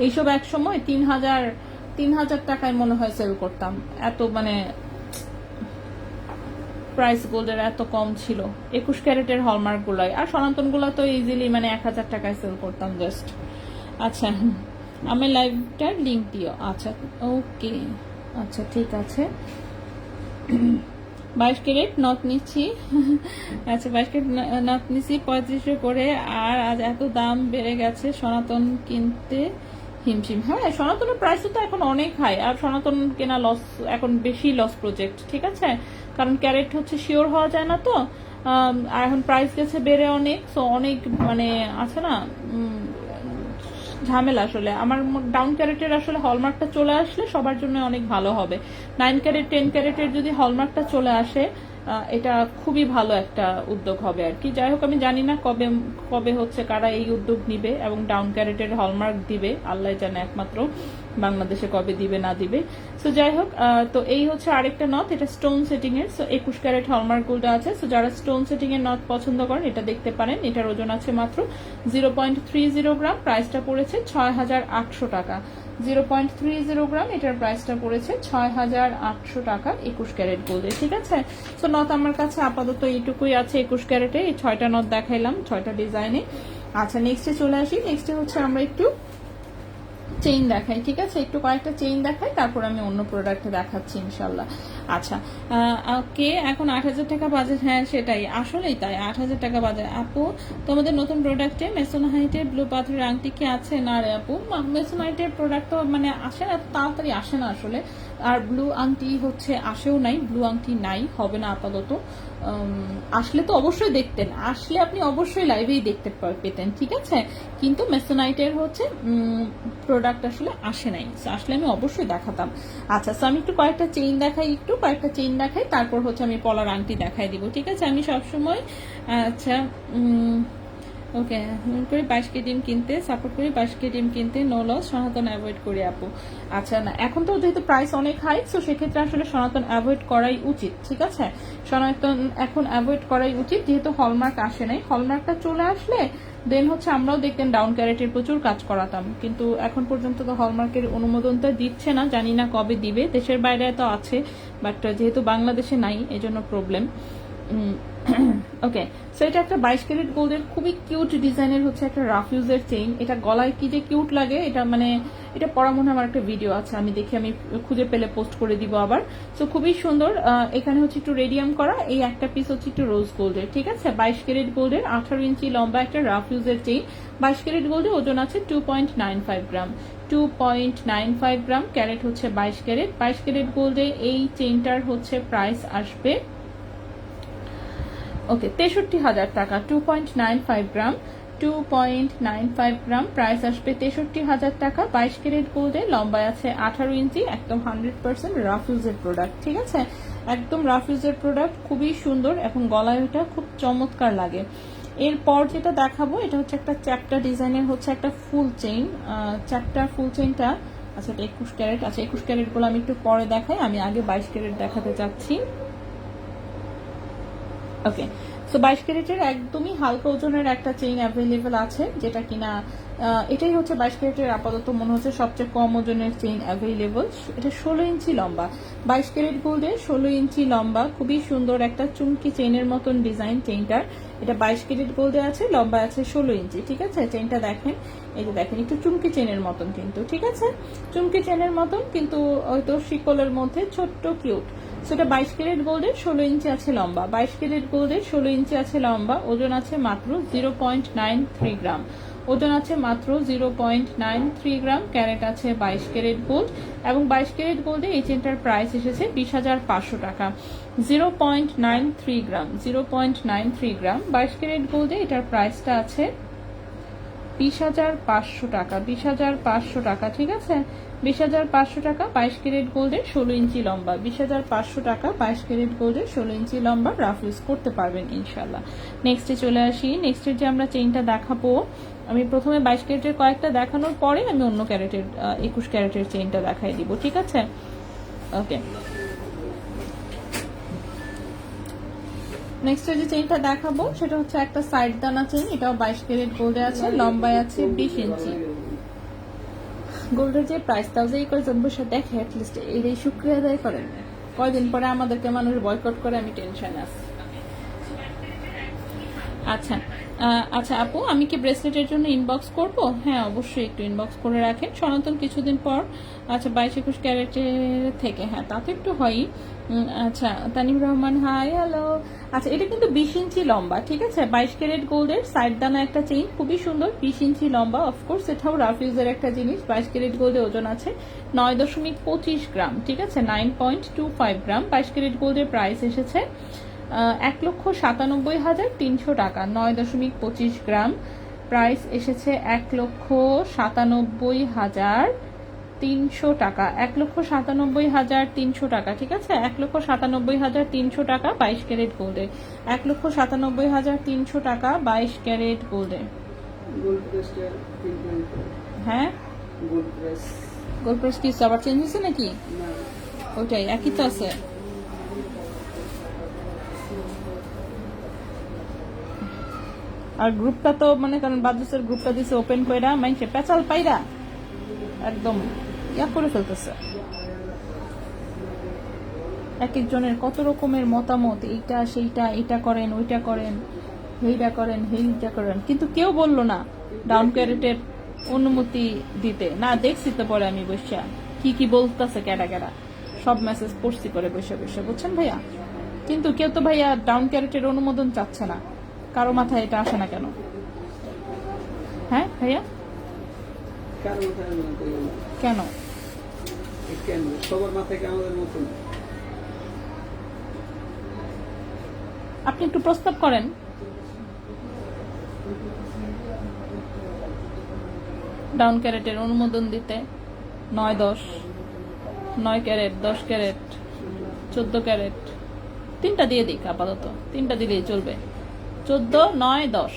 এইসব এক সময় 3,000 টাকায় মনে হয় সেল করতাম, এত মানে প্রাইস গোল্ডের এত কম ছিল 21 ক্যারেটের হলমার্ক গুলাই, আর সনাতন গুলা তো ইজিলি মানে 1000 টাকায় সেল করতাম জাস্ট। আচ্ছা, আমি লাইভটার লিঙ্ক দিও। আচ্ছা ওকে, আচ্ছা ঠিক আছে। 22 ক্যারেট নথ নিচ্ছি। আচ্ছা 22 ক্যারেট নথ নিচ্ছি 3500 করে, আর আজ এত দাম বেড়ে গেছে সনাতন কিনতে হিমশিম। হ্যাঁ, সনাতনের প্রাইস তো এখন অনেক হাই, আর সনাতন কেনা লস, এখন বেশি লস প্রজেক্ট, ঠিক আছে, কারণ ক্যারেট হচ্ছে শিওর হওয়া যায় না তো। আর এখন প্রাইস গেছে বেড়ে অনেক, সো অনেক মানে আছে না ঝামেলা। আসলে আমার ডাউন ক্যারেটের আসলে হলমার্কটা চলে আসলে সবার জন্য অনেক ভালো হবে। 9 ক্যারেট 10 ক্যারেটের যদি হলমার্কটা চলে আসে, এটা খুবই ভালো একটা উদ্যোগ হবে আর কি। যাই হোক, আমি জানি না কবে কবে হচ্ছে কারা এই উদ্যোগ নিবে এবং ডাউন ক্যারেটের হলমার্ক দিবে, আল্লাহ জানে একমাত্র বাংলাদেশে কবে দিবে না দিবে। সো যাই হোক, তো এই হচ্ছে আরেকটা নথ, এটা স্টোন সেটিং এর। সো 21 ক্যারেট হলমার্ক গোল্ড আছে। সো যারা স্টোন সেটিং এর নথ পছন্দ করেন এটা দেখতে পারেন। এটার ওজন আছে মাত্র 0.30 গ্রাম, প্রাইসটা পড়েছে 6800 টাকা। 0.30 গ্রাম, এটার প্রাইসটা পড়েছে 6800 টাকা 21 ক্যারেট গোল্ডে, ঠিক আছে। সো নথ আমার কাছে আপাতত এইটুকুই আছে 21 ক্যারেটে। এই 6টা নথ দেখাইলাম, 6টা ডিজাইনে। আচ্ছা নেক্সটে চলে আসি। নেক্সটে হচ্ছে আমরা একটু চেইন দেখাই, ঠিক আছে, একটু কয়েকটা চেইন দেখাই, তারপর আমি অন্য প্রোডাক্টে দেখাচ্ছি ইনশাল্লাহ। আচ্ছা ওকে, এখন 8000 টাকা বাজেট, হ্যাঁ সেটাই, আসলেই তাই, 8000 টাকা বাজেট। আপু তোমাদের নতুন প্রোডাক্টে মেসোনাইটের ব্লু পাথরের আংটি কি আছে? না রে আপু, মেসোনাইটের প্রোডাক্ট তো মানে আসে না, তাড়াতাড়ি আসে না আসলে। আর ব্লু আংটি হচ্ছে আসেও নাই, ব্লু আংটি নাই, হবে না আপাতত। আসলে তো অবশ্যই দেখতেন, আসলে আপনি অবশ্যই লাইভেই দেখতে পেতেন, ঠিক আছে, কিন্তু মেসোনাইটের হচ্ছে প্রোডাক্ট আসলে আসে নাই, আসলে আমি অবশ্যই দেখাতাম। আচ্ছা, সো আমি একটু কয়েকটা চেইন দেখাই, তারপর হচ্ছে আমি পলার আংটি দেখাই দিব, ঠিক আছে। আমি সবসময় আচ্ছা ওকে করি 22 কেডিএম কিনতে, সাপোর্ট করি 22 কেডিএম কিনতে, নো লস, সনাতন অ্যাভয়েড করি আপু। আচ্ছা না, এখন তো যেহেতু প্রাইস অনেক হাই, সো সেক্ষেত্রে আসলে সনাতন অ্যাভয়েড করাই উচিত, ঠিক আছে, সনাতন এখন অ্যাভয়েড করাই উচিত, যেহেতু হলমার্ক আসে নাই। হলমার্কটা চলে আসলে দেন হচ্ছে আমরাও দেখতেন ডাউন ক্যারেটের প্রচুর কাজ করাতাম, কিন্তু এখন পর্যন্ত তো হলমার্কের অনুমোদনটা দিচ্ছে না, জানি না কবে দিবে। দেশের বাইরে তো আছে, বাট যেহেতু বাংলাদেশে নাই এজন্য প্রবলেম। ওকে, সো এটা একটা 22 ক্যারেট গোল্ডের খুবই কিউট ডিজাইনের হচ্ছে একটা রাফিউজের চেইন। এটা গলায় কি যে কিউট লাগে, এটা মানে এটা পরা মনে আমার একটা ভিডিও আছে, আমি দেখি, আমি খুঁজে পেলে পোস্ট করে দিব আবার। সো খুবই সুন্দর, এখানে হচ্ছে একটু রেডিয়াম করা, এই একটা পিস হচ্ছে একটু রোজ গোল্ডের, ঠিক আছে। 22 ক্যারেট গোল্ডের 18 ইঞ্চি লম্বা একটা রাফিউজের চেইন, 22 ক্যারেট গোল্ডে, ওজন আছে 2.95 গ্রাম। 2.95 গ্রাম, ক্যারেট হচ্ছে 22 ক্যারেট। 22 ক্যারেট গোল্ডে এই চেইনটার হচ্ছে প্রাইস আসবে ওকে 63,000 টাকা। 2.95 গ্রাম, 2.95 গ্রাম, প্রাইস আসবে 63,000 টাকা। 22 ক্যারেট গোল্ডে, লম্বায় আছে 18 ইঞ্চি, একদম 100% রাফিউজের প্রোডাক্ট, ঠিক আছে, একদম রাফিউজের প্রোডাক্ট, খুবই সুন্দর, এখন গলায় ওটা খুব চমৎকার লাগে। এরপর যেটা দেখাবো এটা হচ্ছে একটা চ্যাপ্টা ডিজাইনের হচ্ছে একটা ফুল চেইন, চ্যাপ্টা ফুল চেইনটা। আচ্ছা এটা 21 ক্যারেট, আচ্ছা 21 ক্যারেট গুলো আমি একটু পরে দেখাই, আমি আগে 22 ক্যারেট দেখাতে চাচ্ছি। ওকে, সো 22 ক্যারেটের একদমই হালকা ওজনের একটা চেইন অ্যাভেলেবেল আছে, যেটা কিনা এটাই হচ্ছে 22 ক্যারেটের আপাতত মনে হচ্ছে সবচেয়ে কম ওজনের চেইন অ্যাভেলেবল। এটা 16 ইঞ্চি লম্বা, 22 ক্যারেট গোল্ডের 16 ইঞ্চি লম্বা, খুবই সুন্দর একটা চুমকি চেইনের মতন ডিজাইন চেইনটার। এটা 22 ক্যারেট গোল্ডে আছে, লম্বা আছে 16 ইঞ্চি, ঠিক আছে। চেইনটা দেখেন, এই যে দেখেন, একটু চুমকি চেইনের মতন কিন্তু, ঠিক আছে, চুমকি চেইনের মতন কিন্তু হয়তো শিকলের মধ্যে ছোট্ট কিউট। সেটা 22 ক্যারেট গোল্ডের 16 ইঞ্চি আছে লম্বা, 22 ক্যারেট গোল্ডের 16 ইঞ্চি আছে লম্বা, ওজন আছে মাত্র 0.93 গ্রাম, ওজন আছে মাত্র 0.93 গ্রাম, ক্যারেট আছে 22 ক্যারেট গোল্ড, এবং 22 ক্যারেট গোল্ডে এই চেনটার প্রাইস এসেছে 20,500 টাকা। 0.93 গ্রাম, 0.93 গ্রাম, 22 ক্যারেট গোল্ডে এটার প্রাইসটা আছে 20,500 টাকা, 20,500 টাকা, ঠিক আছে, 20,500 টাকা। 22 ক্যারেট গোল্ডের 16 ইঞ্চি লম্বা, 20,500 টাকা, 22 ক্যারেট গোল্ডের 16 ইঞ্চি লম্বা, রাফ ইউজ করতে পারবেন ইনশাল্লাহ। নেক্সটে চলে আসি। নেক্সটের যে আমরা চেইনটা দেখাবো, আমি প্রথমে 22 ক্যারেটের কয়েকটা দেখানোর পরে আমি অন্য ক্যারেটের 21 ক্যারেটের চেইনটা দেখাই দিব, ঠিক আছে। ওকে, নেক্সট যে চেইনটা দেখাবো সেটা হচ্ছে একটা সাইড দানা চেইন, এটাও 22 ক্যারেট গোল্ডে আছে, লম্বায় আছে 20 ইঞ্চি। গোল্ডের যে প্রাইস তাও যে করে জন্মসার দেখে অ্যাটলিস্ট এই শুক্রিয়া আদায় করেন। কয়দিন পরে আমাদেরকে মানুষ বয়কট করে, আমি টেনশন আছি। আচ্ছা আচ্ছা আপু, আমি কি ব্রেসলেটের জন্য ইনবক্স করব? হ্যাঁ অবশ্যই একটু ইনবক্স করে রাখেন। সনাতন কিছুদিন পর, আচ্ছা 22-21 ক্যারেটের থেকে, হ্যাঁ তা তো একটু হয়ই। আচ্ছা তানিম রহমান হাই হ্যালো। আচ্ছা এটা কিন্তু 20 ইঞ্চি লম্বা, ঠিক আছে, 22 ক্যারেট গোল্ডের সাইড দানা একটা চেইন, খুবই সুন্দর, 20 ইঞ্চি লম্বা। অফকোর্স এটাও রাফ ইউজের একটা জিনিস। 22 ক্যারেট গোল্ডে ওজন আছে 9.25 গ্রাম, ঠিক আছে, 9.25 গ্রাম। 22 ক্যারেট গোল্ডের প্রাইস এসেছে 1,97,300 টাকা। 9.25 গ্রাম, প্রাইস এসেছে 1,97,300 টাকা। 1,97,300 টাকা, ঠিক আছে, 1,97,300 টাকা 22 ক্যারেট গোল্ডে। 1,97,300 টাকা 22 ক্যারেট গোল্ডে। হ্যাঁ গোল্ড প্রেস কি আবার চেঞ্জ হয়েছে নাকি? ওইটাই একই তো আছে। আর গ্রুপটা তো মনে করেন বাদুসের গ্রুপটা দিছে ওপেন কইরা, মাইনছে পেঁচাল পাইরা একদম ইয়া করে ফেলতেছে। এক একজনের কত রকমের মতামত, এইটা সেইটা, এটা করেন ওইটা করেন, হেইটা করেন হেইটা করেন, কিন্তু কেউ বললো না ডাউন ক্যারেটের অনুমতি দিতে। না দেখছি তো পরে আমি বসে কি কি বলতেছে ক্যাডা ক্যাডা, সব মেসেজ পড়ছি করে বসে বসে, বুঝছেন ভাইয়া। কিন্তু কেউ তো ভাইয়া ডাউন ক্যারেটের অনুমোদন চাচ্ছে না, কারো মাথায় এটা আসে না কেন? হ্যাঁ ভাইয়া কেন? সবার মাথায় আমাদের মতন। আপনি একটু প্রস্তাব করেন। ডাউন ক্যারেটের অনুমোদন দিতে 9-10, 9 ক্যারেট, 10 ক্যারেট, 14 ক্যারেট, 3টা দিয়ে দিক আপাতত, 3টা দিলেই চলবে। 14, 9, 10।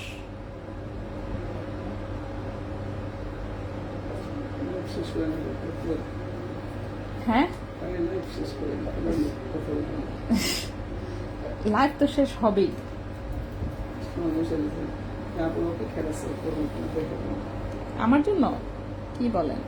হ্যাঁ লাইফ তো শেষ হবেই। আমার জন্য কি বলেন?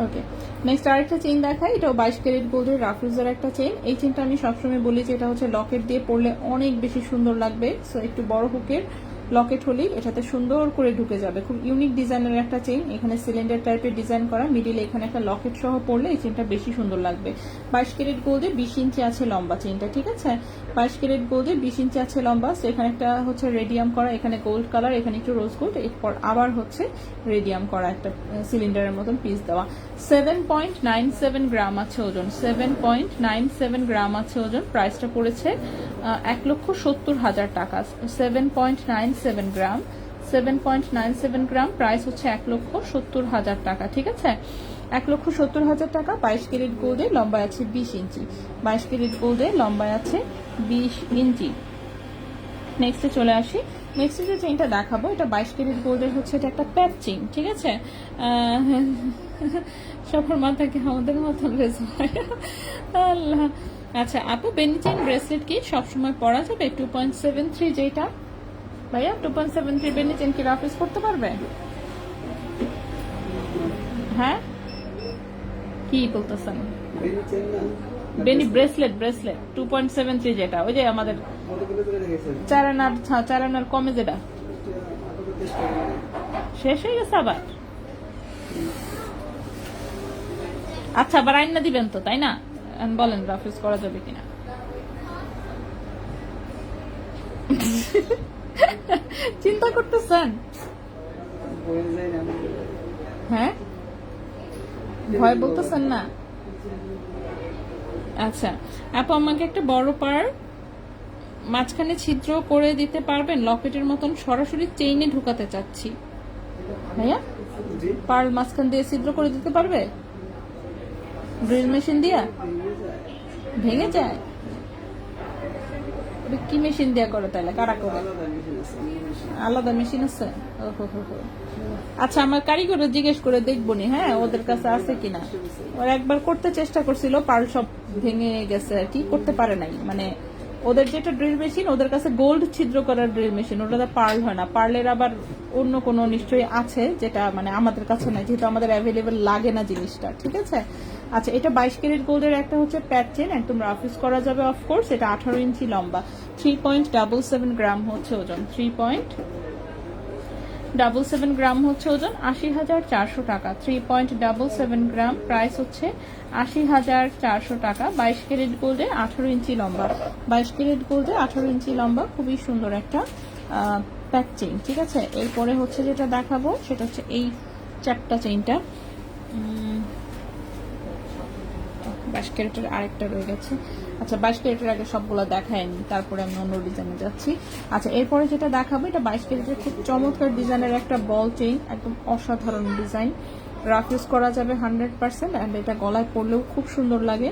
ওকে নেক্সট আরেকটা চেইন দেখাই। এটাও 22 ক্যারেট গোল্ডের রাফ ইউজের একটা চেইন। এই চেইনটা আমি সবসময় বলি যে এটা হচ্ছে লকেট দিয়ে পরলে অনেক বেশি সুন্দর লাগবে। সো একটু বড় হুকের লকেট হলেই এটাতে সুন্দর করে ঢুকে যাবে। খুব ইউনিক ডিজাইনের একটা চেইন, এখানে সিলিন্ডার টাইপের ডিজাইন করা, মিডিলে এখানে একটা লকেট সহ পরলে এই চেইনটা বেশি সুন্দর লাগবে। 22 ক্যারেট গোল্ডে 20 ইঞ্চি আছে লম্বা চেইনটা, ঠিক আছে, 22 ক্যারেট গোল্ডে 20 ইঞ্চি আছে লম্বা। সো এখানে একটা হচ্ছে রেডিয়াম করা, এখানে গোল্ড কালার, এখানে একটু রোজ গোল্ড, এরপর আবার হচ্ছে রেডিয়াম করা একটা সিলিন্ডারের মতন পিস দেওয়া। 7.97 গ্রাম আছে ওজন, 7.97 গ্রাম আছে ওজন। প্রাইসটা পড়েছে 1,70,000 টাকা। 7.97 গ্রাম, 7.97 গ্রাম, প্রাইস হচ্ছে 1,70,000 টাকা, ঠিক আছে, 1,70,000 টাকা। 22 ক্যারেট গোল্ডে লম্বায় আছে 20 ইঞ্চি, 22 ক্যারেট গোল্ডে লম্বায় আছে 20 ইঞ্চি। নেক্সটে চলে আসি। নেক্সট যে চেইনটা দেখাবো এটা 22 ক্যারেট গোল্ডের হচ্ছে, এটা একটা প্যাচ চেইন, ঠিক আছে। সবার মাথা কি আমাদের মতন রেজ হয়? আল্লাহ। আচ্ছা আপু, বেনি চেইন ব্রেসলেট কি সবসময় পরা যাবে? 2.73 যেটা ভাইয়া, 2.73 বেনি চেইন কি রাফ ইউজ করতে পারবে? হ্যাঁ কি বলতেছেন? বেনি ব্রেসলেট, ব্রেসলেট 2.73 যেটা, ওই যে আমাদের 4 আনার কমে যেটা শেষ হয়ে গেছে আবার। আচ্ছা আবার আইন না দিবেন তো, তাই না? বলেন রাফ ইউজ করা যাবে কিনা। চিন্তা করতেছেন? হ্যাঁ ভয় বলতেছেন না? আচ্ছা আপু, আমাকে একটা বড় পার মাঝখানে ছিদ্র করে দিতে পারবেন? লকেটের মতন সরাসরি চেইনে ঢুকাতে চাচ্ছি। ভাইয়া পার মাঝখান দিয়ে ছিদ্র করে দিতে পারবে? ড্রিল মেশিন দিয়া ভেঙে যায়? কি মেশিন দিয়া করে তাইলে? কারা করে? আলাদা মেশিন আছে? আচ্ছা আমার কারিগর জিজ্ঞেস করে দেখবো নি, হ্যাঁ ওদের কাছে আছে কিনা। ওরা একবার করতে চেষ্টা করছিল, পার্ল সব ভেঙে গেছে আর কি, করতে পারে নাই। মানে ওদের যেটা ড্রিল মেশিন, ওদের কাছে গোল্ড ছিদ্র করার ড্রিল মেশিন, ওটা পার্ল হয় না। পার্লের আবার অন্য কোনো নিশ্চয়ই আছে যেটা মানে আমাদের কাছে নাই, যেহেতু আমাদের অ্যাভেলেবেল লাগে না জিনিসটা, ঠিক আছে। আচ্ছা, এটা 22 ক্যারেট গোল্ডের একটা হচ্ছে প্যাচ চেন, একদম রাফ ইউজ করা যাবে অফকোর্স। এটা 18 ইঞ্চি লম্বা, 3.77 গ্রাম হচ্ছে ওজন, 3.77 গ্রাম হচ্ছে ওজন, 80,400 টাকা। 3.77 গ্রাম, প্রাইস হচ্ছে 80,400 টাকা। 22 ক্যারেট গোল্ডে 18 ইঞ্চি লম্বা, 22 ক্যারেট গোল্ডে 18 ইঞ্চি লম্বা, খুবই সুন্দর একটা প্যাক চেইন। ঠিক আছে, এরপরে হচ্ছে যেটা দেখাবো সেটা হচ্ছে এই চ্যাপটা চেইনটা। 22 ক্যারেটের আরেকটা রয়ে গেছে। আচ্ছা, 22 ক্যারেটের আগে সবগুলো দেখায়নি, তারপরে আমি অন্য ডিজাইনে যাচ্ছি। আচ্ছা, এরপরে যেটা দেখাবো এটা 22 ক্যারেটের খুব চমৎকার ডিজাইনের একটা বল চেইন, একদম অসাধারণ ডিজাইন, রাফ ইউজ করা যাবে 100%, অ্যান্ড এটা গলায় পরলেও খুব সুন্দর লাগে।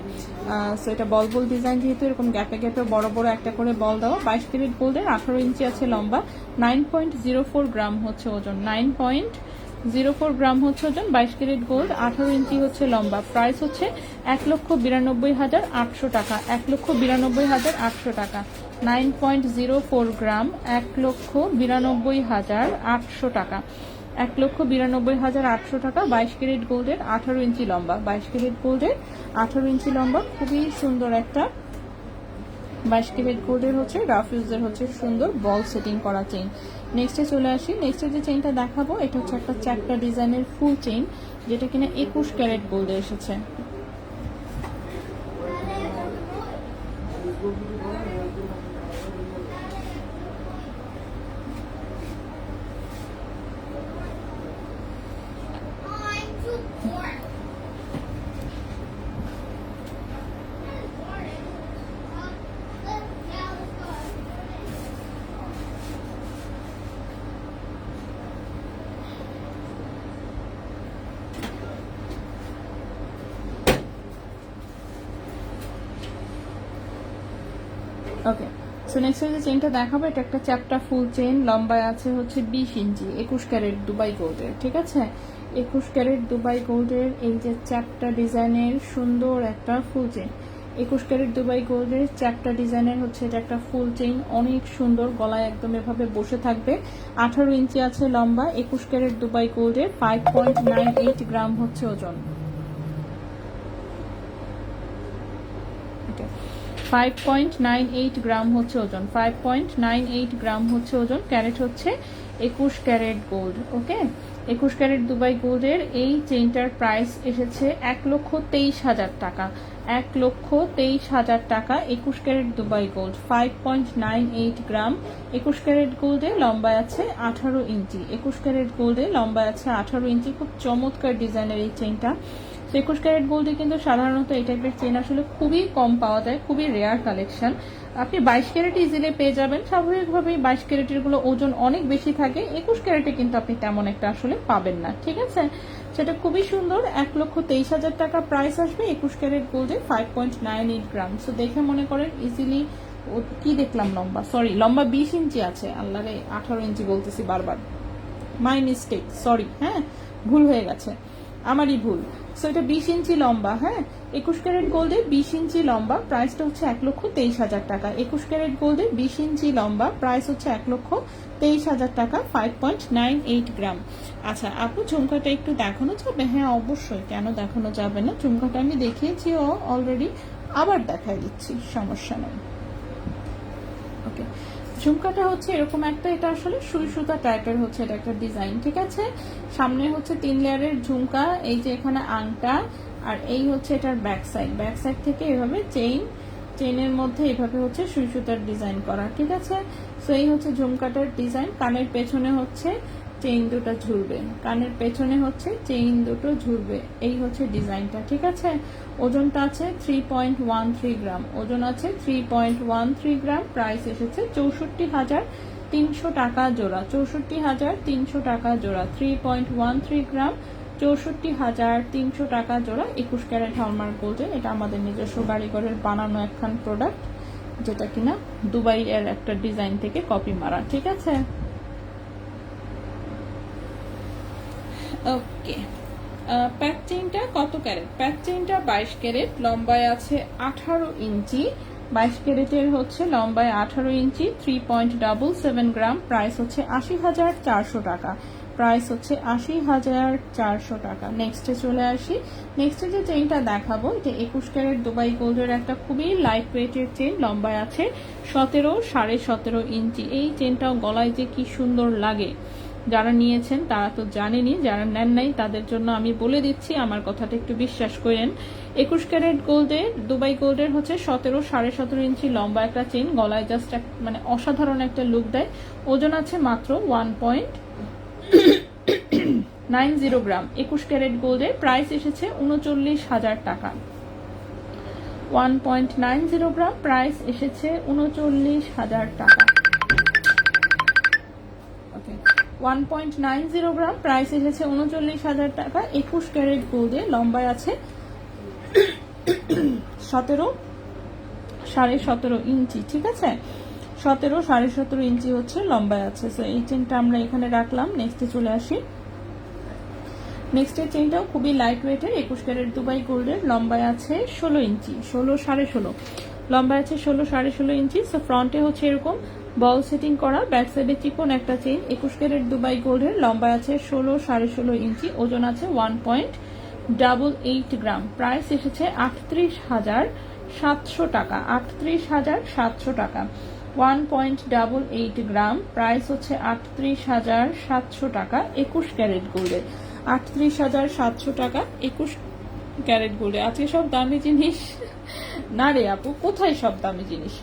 সো এটা বল ডিজাইন, যেহেতু এরকম গ্যাপে গ্যাপে বড় বড় একটা করে বল দেওয়া। 22 ক্যারেট গোল্ডের, 18 ইঞ্চি আছে লম্বা, 9.04 গ্রাম হচ্ছে ওজন, 9.04 গ্রাম হচ্ছে ওজন। 22 ক্যারেট গোল্ড, 18 ইঞ্চি হচ্ছে লম্বা, প্রাইস হচ্ছে 1,92,800 টাকা, 1,92,800 টাকা। 9.04 গ্রাম, 1,92,800 টাকা, 1,92,800 টাকা। 22 ক্যারেট গোল্ডের, 18 ইঞ্চি লম্বা, 22 ক্যারেট গোল্ডের 18 ইঞ্চি লম্বা, খুবই সুন্দর একটা 22 ক্যারেট গোল্ডের হচ্ছে রাফ ইউজের হচ্ছে সুন্দর বল সেটিং করা চেইন। নেক্সটে চলে আসি। নেক্সটে যে চেইনটা দেখাবো এটা হচ্ছে একটা চ্যাপ্টা ডিজাইনের ফুল চেইন, যেটা কিনা 21 ক্যারেট গোল্ডে এসেছে। ওকে, সো নেক্সট যে চেইনটা দেখাবো এটা একটা চ্যাপ্টা ফুল চেইন, লম্বায় আছে হচ্ছে 20 ইঞ্চি, 21 ক্যারেট দুবাই গোল্ডের। ঠিক আছে, 21 ক্যারেট দুবাই গোল্ডের এই যে চ্যাপ্টা ডিজাইনের সুন্দর একটা ফুল চেইন, 21 ক্যারেট দুবাই গোল্ডের চ্যাপ্টা ডিজাইনের হচ্ছে এটা একটা ফুল চেইন, অনেক সুন্দর, গলায় একদম এভাবে বসে থাকবে। 18 ইঞ্চি আছে লম্বা, 21 ক্যারেট দুবাই গোল্ডের, 5.98 গ্রাম হচ্ছে ওজন। 5.98 গ্রাম হচ্ছে ওজন, 5.98 গ্রাম হচ্ছে ওজন। ক্যারেট হচ্ছে 21 ক্যারেট গোল্ড। ওকে, 21 ক্যারেট দুবাই গোল্ডের এই চেইনটার প্রাইস এসেছে 1,23,000 টাকা, 1,23,000 টাকা। 21 ক্যারেট দুবাই গোল্ড, 5.98 গ্রাম, 21 ক্যারেট গোল্ডে লম্বায় আছে 18 ইঞ্চি, 21 ক্যারেট গোল্ডে লম্বায় আছে 18 ইঞ্চি। খুব চমৎকার ডিজাইনের এই চেইনটা। 21 ক্যারেট গোল্ডে কিন্তু সাধারণত এই টাইপের চেন আসলে খুবই কম পাওয়া যায়, খুবই রেয়ার কালেকশন। আপনি 22 ক্যারেট ইজিলি পেয়ে যাবেন, স্বাভাবিকভাবেই 22 ক্যারেটের গুলো ওজন অনেক বেশি থাকে, 21 ক্যারেটে কিন্তু আপনি তেমন একটা আসলে পাবেন না। ঠিক আছে, সেটা খুবই সুন্দর, 1,23,000 টাকা প্রাইস আসবে 21 ক্যারেট গোল্ডে, 5.98 গ্রাম। সো দেখে মনে করেন ইজিলি, কি দেখলাম লম্বা, সরি লম্বা 20 ইঞ্চি আছে, আল্লাহ রে 18 ইঞ্চি বলতেছি বারবার, মাই মিস্টেক, সরি, হ্যাঁ ভুল হয়ে গেছে, আমারই ভুল। সো এটা 20 ইঞ্চি লম্বা, হ্যাঁ 21 ক্যারেট গোল্ডে 20 ইঞ্চি লম্বা, প্রাইসটা হচ্ছে 1,23,000 টাকা। 21 ক্যারেট গোল্ডে 20 ইঞ্চি লম্বা, প্রাইস হচ্ছে 1,23,000 টাকা, 5.98 গ্রাম। আচ্ছা আপু, ঝুমকাটা একটু দেখানো যাবে? হ্যাঁ অবশ্যই, কেন দেখানো যাবে না, ঝুমকাটা আমি দেখিয়েছি অলরেডি, আবার দেখাই দিচ্ছি, সমস্যা নেই। ওকে, ঝুমকাটা হচ্ছে এরকম একটা, এটা আসলে সুই সুতা টাইপের হচ্ছে এটা একটা ডিজাইন। ঠিক আছে, সামনে হচ্ছে 3 লেয়ারের ঝুমকা, এই যে এখানে আংটা, আর এই হচ্ছে এটার ব্যাক সাইড থেকে এভাবে চেইনের মধ্যে এভাবে হচ্ছে সুই সুতার ডিজাইন করা। ঠিক আছে, সো এই হচ্ছে ঝুমকাটার ডিজাইন। কানের পেছনে হচ্ছে চেইন দুটো ঝুলবে, কানের পেছনে হচ্ছে চেইন দুটো ঝুলবে, এই হচ্ছে ডিজাইনটা। ঠিক আছে, ওজনটা আছে 3.13 গ্রাম, ওজন আছে 3.13 গ্রাম, প্রাইস এসেছে 64,300 টাকা জোড়া, 64,300 টাকা জোড়া, 3.13 গ্রাম, 64,300 টাকা জোড়া। 21 ক্যারেট হলমার্ক গোল্ডে, এটা আমাদের নিজস্ব বাড়িঘরের বানানো একখান প্রোডাক্ট, যেটা কিনা দুবাই এর একটা ডিজাইন থেকে কপি মারা। ঠিক আছে, ওকে। প্যাক চেইনটা কত ক্যারেট? প্যাক চেইনটা 22 ক্যারেট, লম্বায় আছে 18 ইঞ্চি, 22 ক্যারেটের হচ্ছে লম্বায় 18 ইঞ্চি, 3.77 গ্রাম, প্রাইস হচ্ছে 80,400 টাকা, প্রাইস হচ্ছে ৮০,৪০০ টাকা। নেক্সটে চলে আসি। নেক্সটে যে চেইনটা দেখাবো এটা ২১ ক্যারেট দুবাই গোল্ডের একটা খুবই লাইট ওয়েটের চেইন, লম্বায় আছে ১৭.৫ ইঞ্চি। এই চেইনটাও গলায় যে কি সুন্দর লাগে, যারা নিয়েছেন তারা তো জানেনই, যারা নেন নাই তাদের জন্য আমি বলে দিচ্ছি, আমার কথাটা একটু বিশ্বাস করেন। ২১ ক্যারেট গোল্ডের দুবাই গোল্ডের হচ্ছে ১৭.৫ ইঞ্চি লম্বা একটা চেইন, গলায় জাস্ট মানে অসাধারণ একটা লুক দেয়। ওজন আছে মাত্র 1.90 গ্রাম। ২১ ক্যারেট গোল্ডের প্রাইস এসেছে ৩৯,০০০ টাকা। 1.90 গ্রাম, প্রাইস এসেছে ৩৯,০০০ টাকা। 1.90 গ্রাম, প্রাইস এসেছে ৩৯,০০০ টাকা। ২১ ক্যারেট গোল্ডে, লম্বায় আছে ১৭.৫ ইঞ্চি। ঠিক আছে, ১৭.৫ ইঞ্চি হচ্ছে লম্বায় আছে। সো এই চেনটা আমরা এখানে রাখলাম। নেক্সটে চলে আসি। নেক্সটের চেনটাও খুবই লাইট ওয়েটের, ২১ ক্যারেট দুবাই গোল্ডের, লম্বায় আছে ১৬ ইঞ্চি, ১৬.৫ লম্বায় আছে ১৬.৫ ইঞ্চি। সো ফ্রন্টে হচ্ছে এরকম বল সেটিং করা, ব্যাক সাইডে চিকন একটা চেইন। ২১ ক্যারেট দুবাই গোল্ডের, লম্বায় আছে ১৬.৫ ইঞ্চি, ওজন আছে 1.88 গ্রাম। প্রাইস এসেছে ৩৮,৭০০ টাকা। ৩৮,৭০০ টাকা। 1.88 গ্রাম, প্রাইস হচ্ছে ৩৮,৭০০ টাকা। ২১ ক্যারেট গোল্ডের, ৩৮,৭০০ টাকা ২১ ক্যারেট গোল্ডে। আজকে সব দামি জিনিস না রে আপু, কোথায় সব দামি জিনিস?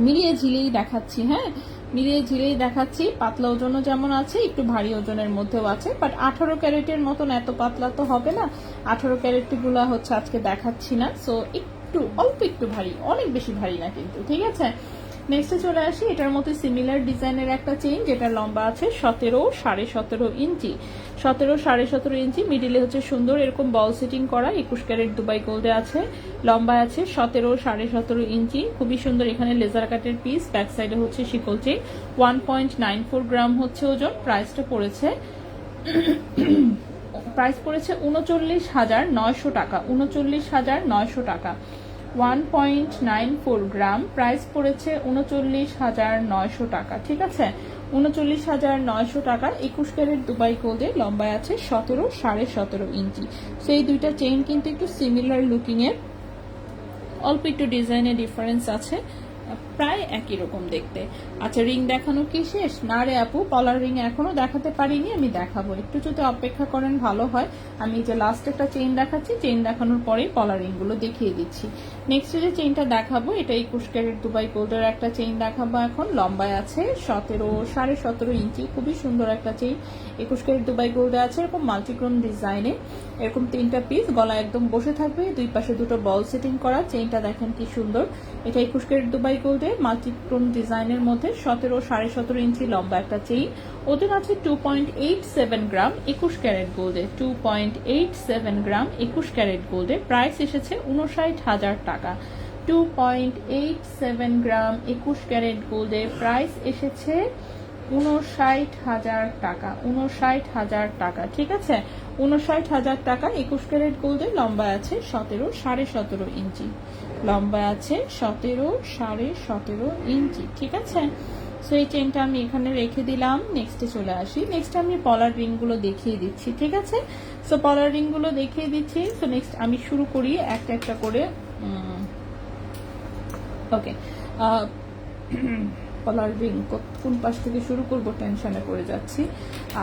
মিলিয়ে ঝিলেই দেখাচ্ছি। হ্যাঁ, মিলিয়ে ঝিলেই দেখাচ্ছি। পাতলা ওজনও যেমন আছে, একটু ভারী ওজনের মধ্যেও আছে, বাট 18 ক্যারেটের মতন এত পাতলা তো হবে না। 18 ক্যারেট গুলা হচ্ছে আজকে দেখাচ্ছি না। সো একটু অল্প একটু ভারী, অনেক বেশি ভারী না কিন্তু। ঠিক আছে, নেক্সটে চলে আসি। এটার মধ্যে সিমিলার ডিজাইনের একটা চেইন, যেটা লম্বা আছে ১৭.৫ ইঞ্চি, ১৭.৫ ইঞ্চি। মিডিলে হচ্ছে সুন্দর এরকম বল সেটিং করা, ২১ ক্যারেট দুবাই গোল্ডে আছে, লম্বায় আছে ১৭.৫ ইঞ্চি। খুবই সুন্দর, এখানে লেজার কাটের পিস, ব্যাক সাইডে হচ্ছে শিকল চেইন। 1.94 গ্রাম হচ্ছে ওজন। প্রাইসটা পড়েছে ৩৯,৯০০ টাকা। ৩৯,৯০০ টাকা। 1.94 গ্রাম, প্রাইস পড়েছে ৩৯,৯০০ টাকা। ঠিক আছে, ৩৯,৯০০ টাকা। ২১ ক্যারেট দুবাই গোল্ডে, লম্বায় আছে ১৭.৫ ইঞ্চি। সেই দুইটা চেইন কিন্তু একটু সিমিলার লুকিং এর, অল্প একটু ডিজাইনের ডিফারেন্স আছে, প্রায় একই রকম দেখতে। আচ্ছা, রিং দেখানো কি শেষ? না রে আপু, পলার রিং এখনো দেখাতে পারিনি, আমি দেখাবো। একটু যদি অপেক্ষা করেন ভালো হয়। আমি যে লাস্ট একটা চেইন দেখাচ্ছি, চেইন দেখানোর পরেই পলার রিং গুলো দেখিয়ে দিচ্ছি। নেক্সট যে চেইনটা দেখাবো এটা ২১ ক্যারেট দুবাই গোল্ডের একটা চেইন দেখাবো এখন, লম্বায় আছে ১৭.৫ ইঞ্চি। খুবই সুন্দর একটা চেইন, ২১ ক্যারেট দুবাই গোল্ডে আছে, এরকম মাল্টিক্রোম ডিজাইনে, এরকম 3টা পিস, গলা একদম বসে থাকবে, দুই পাশে দুটো বল সেটিং করা। চেইনটা দেখেন কি সুন্দর। এটা ২১ ক্যারেট দুবাই গোল্ডে মাল্টিক্রোম ডিজাইনের মধ্যে ১৭.৫ ইঞ্চি লম্বা একটা চেইন। ওজন আছে 2.87 গ্রাম। ২১ ক্যারেট গোল্ডে 2.87 গ্রাম, ২১ ক্যারেট গোল্ডে। প্রাইস এসেছে ৫৯,০০০ টাকা। 2.87 গ্রাম ২১ ক্যারেট গোল্ডে, প্রাইস এসেছে ৫৯,০০০ টাকা। ৫৯,০০০ টাকা। ঠিক আছে, ৫৯,০০০ টাকা। ২১ ক্যারেট গোল্ডে, লম্বা আছে ১৭.৫ ইঞ্চি, লম্বা আছে ১৭.৫ ইঞ্চি। ঠিক আছে, সো এই চেনটা আমি এখানে রেখে দিলাম। নেক্সটে চলে আসি। নেক্সট আমি পলার রিং গুলো দেখিয়ে দিচ্ছি। ঠিক আছে, সো পলার রিং গুলো দেখিয়ে দিচ্ছি। সো নেক্সট আমি শুরু করি একটা একটা করে। ওকে, পলার রিং কোন পাশ থেকে শুরু করব, টেনশনে পড়ে যাচ্ছি।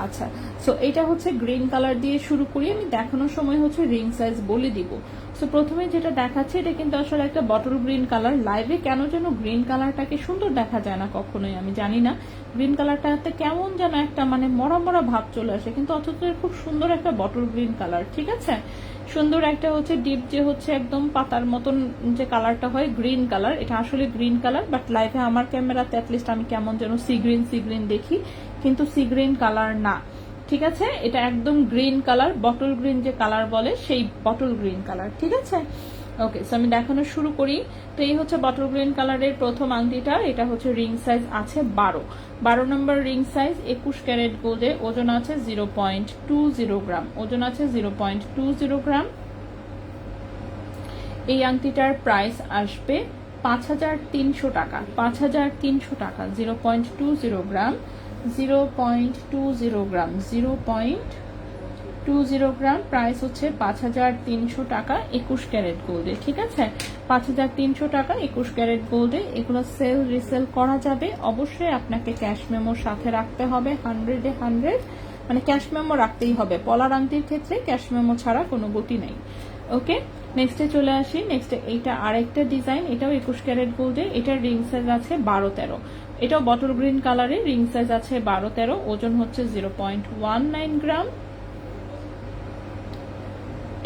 আচ্ছা, সো এটা হচ্ছে গ্রিন কালার দিয়ে শুরু করি। আমি দেখানোর সময় হচ্ছে রিং সাইজ বলে দিব। সো প্রথমে যেটা দেখাচ্ছে এটা কিন্তু আসলে একটা বটল গ্রিন কালার। লাইভে কেন যেন গ্রিন কালারটাকে সুন্দর দেখা যায় না কখনোই, আমি জানি না। গ্রিন কালারটাতে কেমন যেন একটা মানে মরা মরা ভাব চলে আসে, কিন্তু অথচ খুব সুন্দর একটা বটল গ্রিন কালার। ঠিক আছে, সুন্দর একটা হচ্ছে ডিপ যে হচ্ছে একদম পাতার মতন যে কালারটা হয় গ্রিন কালার, এটা আসলে গ্রিন কালার, বাট লাইভে আমার ক্যামেরাতে অ্যাটলিস্ট আমি কেমন যেন সি গ্রিন দেখি, কিন্তু সি গ্রিন কালার না। ঠিক আছে, এটা একদম গ্রিন কালার, বটল গ্রিন যে কালার বলে সেই বটল গ্রিন কালার। ঠিক আছে, ওকে, সো আমি দেখানো শুরু করি। তো এই হচ্ছে বটল গ্রিন কালারের প্রথম আংটিটা। এটা হচ্ছে রিং সাইজ আছে 12 নম্বর রিং সাইজ, ২১ ক্যারেট গোল্ডে, ওজন আছে 0.20 গ্রাম, ওজন আছে 0.20 গ্রাম। এই আংটিটার প্রাইস আসবে ৫,৩০০ টাকা। ৫,৩০০ টাকা। 0.20 গ্রাম, 0.20 গ্রাম, 0.20 গ্রাম, প্রাইস হচ্ছে 5300 টাকা 21 ক্যারেট গোল্ডে। ঠিক আছে, 5300 টাকা 21 ক্যারেট গোল্ডে। এগুলো সেল রিসেল করা যাবে, অবশ্যই আপনাকে ক্যাশ মেমো সাথে রাখতে হবে। 100-এ 100 মানে ক্যাশ মেমো রাখতেই হবে। পলার আংটির ক্ষেত্রে ক্যাশ মেমো ছাড়া কোনো গতি নেই। ওকে, নেক্সটে চলে আসি। নেক্সটে এইটা আরেকটা ডিজাইন, এটাও 21 ক্যারেট গোল্ডে। এটার রিং সাইজ আছে 12-13। এটাও বটল গ্রিন কালারে, রিং সাইজ আছে 12-13, ওজন হচ্ছে 0.19 গ্রাম।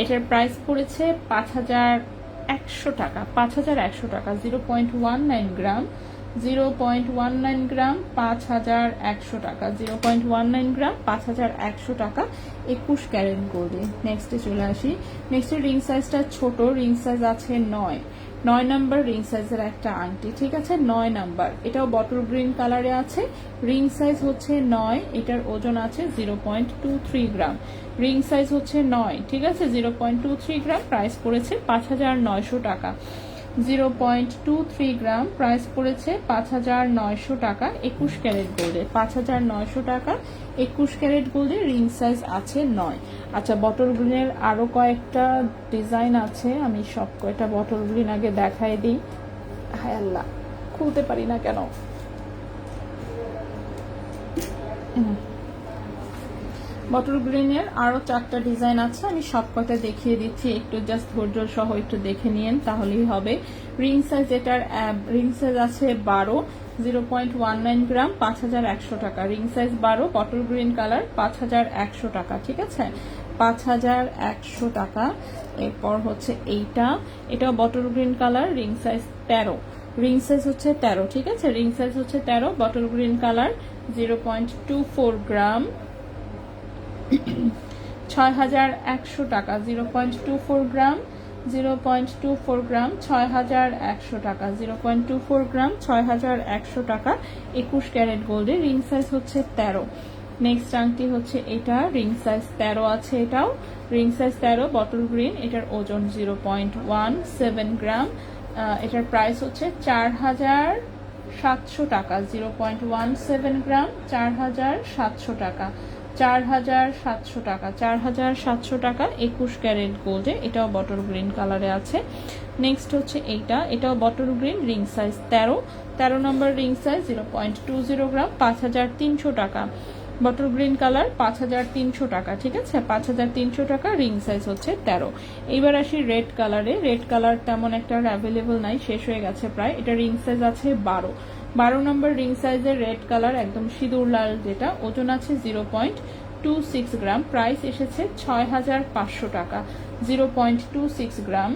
এটার প্রাইস পড়েছে 5100 টাকা, 5100 টাকা। 0.19 গ্রাম, 0.19 গ্রাম, 5100 টাকা। 0.19 গ্রাম, 5100 টাকা 21 ক্যারেট গোল্ডে। নেক্সটে চলে আসি। নেক্সটে রিং সাইজটা ছোট, রিং সাইজ আছে 9 নাম্বার রিং সাইজের একটা আংটি। ঠিক আছে, 9 নাম্বার। এটাও বটল গ্রিন কালারে আছে, রিং সাইজ হচ্ছে 9। এটার ওজন আছে 0.23 গ্রাম। রিং সাইজ হচ্ছে 9, ঠিক আছে, 0.23 গ্রাম। প্রাইস পড়েছে 5900 টাকা। 0.23 গ্রাম, প্রাইস পড়েছে 5900 টাকা 21 ক্যারেট গোল্ডে। 5900 টাকা 21 ক্যারেট গোল্ডে, রিং সাইজ আছে 9। আচ্ছা, বটল গ্রিনের আরো কয়েকটা ডিজাইন আছে, আমি সব কয়টা বটল গ্রিন আগে দেখাই দিই। হায় আল্লাহ, খুলতে পারি না কেন। বটল গ্রিনের আরো 4টা ডিজাইন আছে, আমি সব কয়টা দেখিয়ে দিচ্ছি। একটু জাস্ট ধৈর্য সহ একটু দেখে নিন, তাহলেই হবে। রিং সাইজ, এটার রিং সাইজ আছে 12, 0.19 গ্রাম, 5100 টাকা। Ring size 12, bottle green colour, 5100 টাকা। ঠিক আছে, 5100 টাকা। এরপর হচ্ছে এটাও bottle green colour, ring size 13। Ring size হচ্ছে 13, ঠিক আছে, রিং সাইজ হচ্ছে 13, বটল গ্রিন কালার, 0.24 গ্রাম, 6100 টাকা। 0.24 গ্রাম, 0.24 গ্রাম, 6100 টাকা। 0.24 গ্রাম, 6100 টাকা 21 ক্যারেট গোল্ডে। রিং সাইজ হচ্ছে 13। নেক্সট আংটি হচ্ছে এটা, রিং সাইজ 13 আছে, এটাও রিং সাইজ 13, বটল গ্রিন। এটার ওজন 0.17 গ্রাম। এটার প্রাইস হচ্ছে 4700 টাকা। 0.17 গ্রাম, 4700 টাকা। 4700 টাকা, 4700 টাকা 21 ক্যারেট গোল্ডে। এটাও বটল গ্রিন কালারে আছে। নেক্সট হচ্ছে এটাও বটল গ্রিন, রিং সাইজ 13 নম্বর রিং সাইজ, 0.20 গ্রাম, 5300 টাকা। বটল গ্রিন কালার, 5300 টাকা। ঠিক আছে, 5300 টাকা, রিং সাইজ হচ্ছে 13। এইবার আসি রেড কালারে। রেড কালার তেমন একটা অ্যাভেলেবল নাই, শেষ হয়ে গেছে প্রায়। এটা রিং সাইজ আছে 12 নম্বর রিং সাইজের রেড কালার, একদম সিঁদুর লাল যেটা, ওজন আছে 0.26 গ্রাম। প্রাইস এসেছে 6500 টাকা। 0.26 গ্রাম,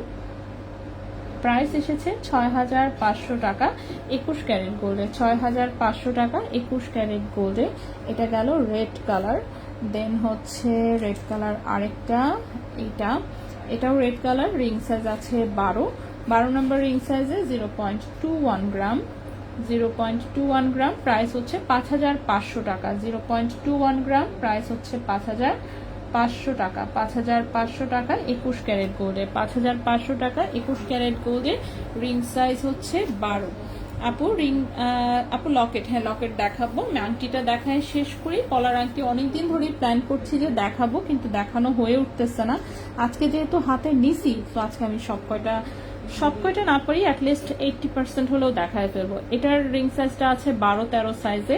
প্রাইস এসেছে 6500 টাকা 21 ক্যারেট গোল্ডে। 6500 টাকা 21 ক্যারেট গোল্ডে। এটা গেল রেড কালার। দেন হচ্ছে রেড কালার আরেকটা, এটাও রেড কালার, রিং সাইজ আছে 12 নম্বর রিং সাইজে, 0.21 গ্রাম, 0.21 গ্রাম। প্রাইস হচ্ছে 5500 টাকা। 0.21 গ্রাম, প্রাইস হচ্ছে 5500 টাকা। 5500 টাকা 21 ক্যারেট গোল্ডে। 5500 টাকা 21 ক্যারেট গোল্ডে, রিং সাইজ হচ্ছে 12। আপু লকেট, হ্যাঁ লকেট দেখাবো। আমি আংটিটা দেখায় শেষ করি। পলার আংটি অনেকদিন ধরেই প্ল্যান করছি যে দেখাবো, কিন্তু দেখানো হয়ে উঠতেছে না। আজকে যেহেতু হাতে নিছি, তো আজকে আমি সব কয়টা না পারি, অ্যাটলিস্ট 80% হলেও দেখায় ফেলবো। এটার রিং সাইজটা আছে 12-13 সাইজে।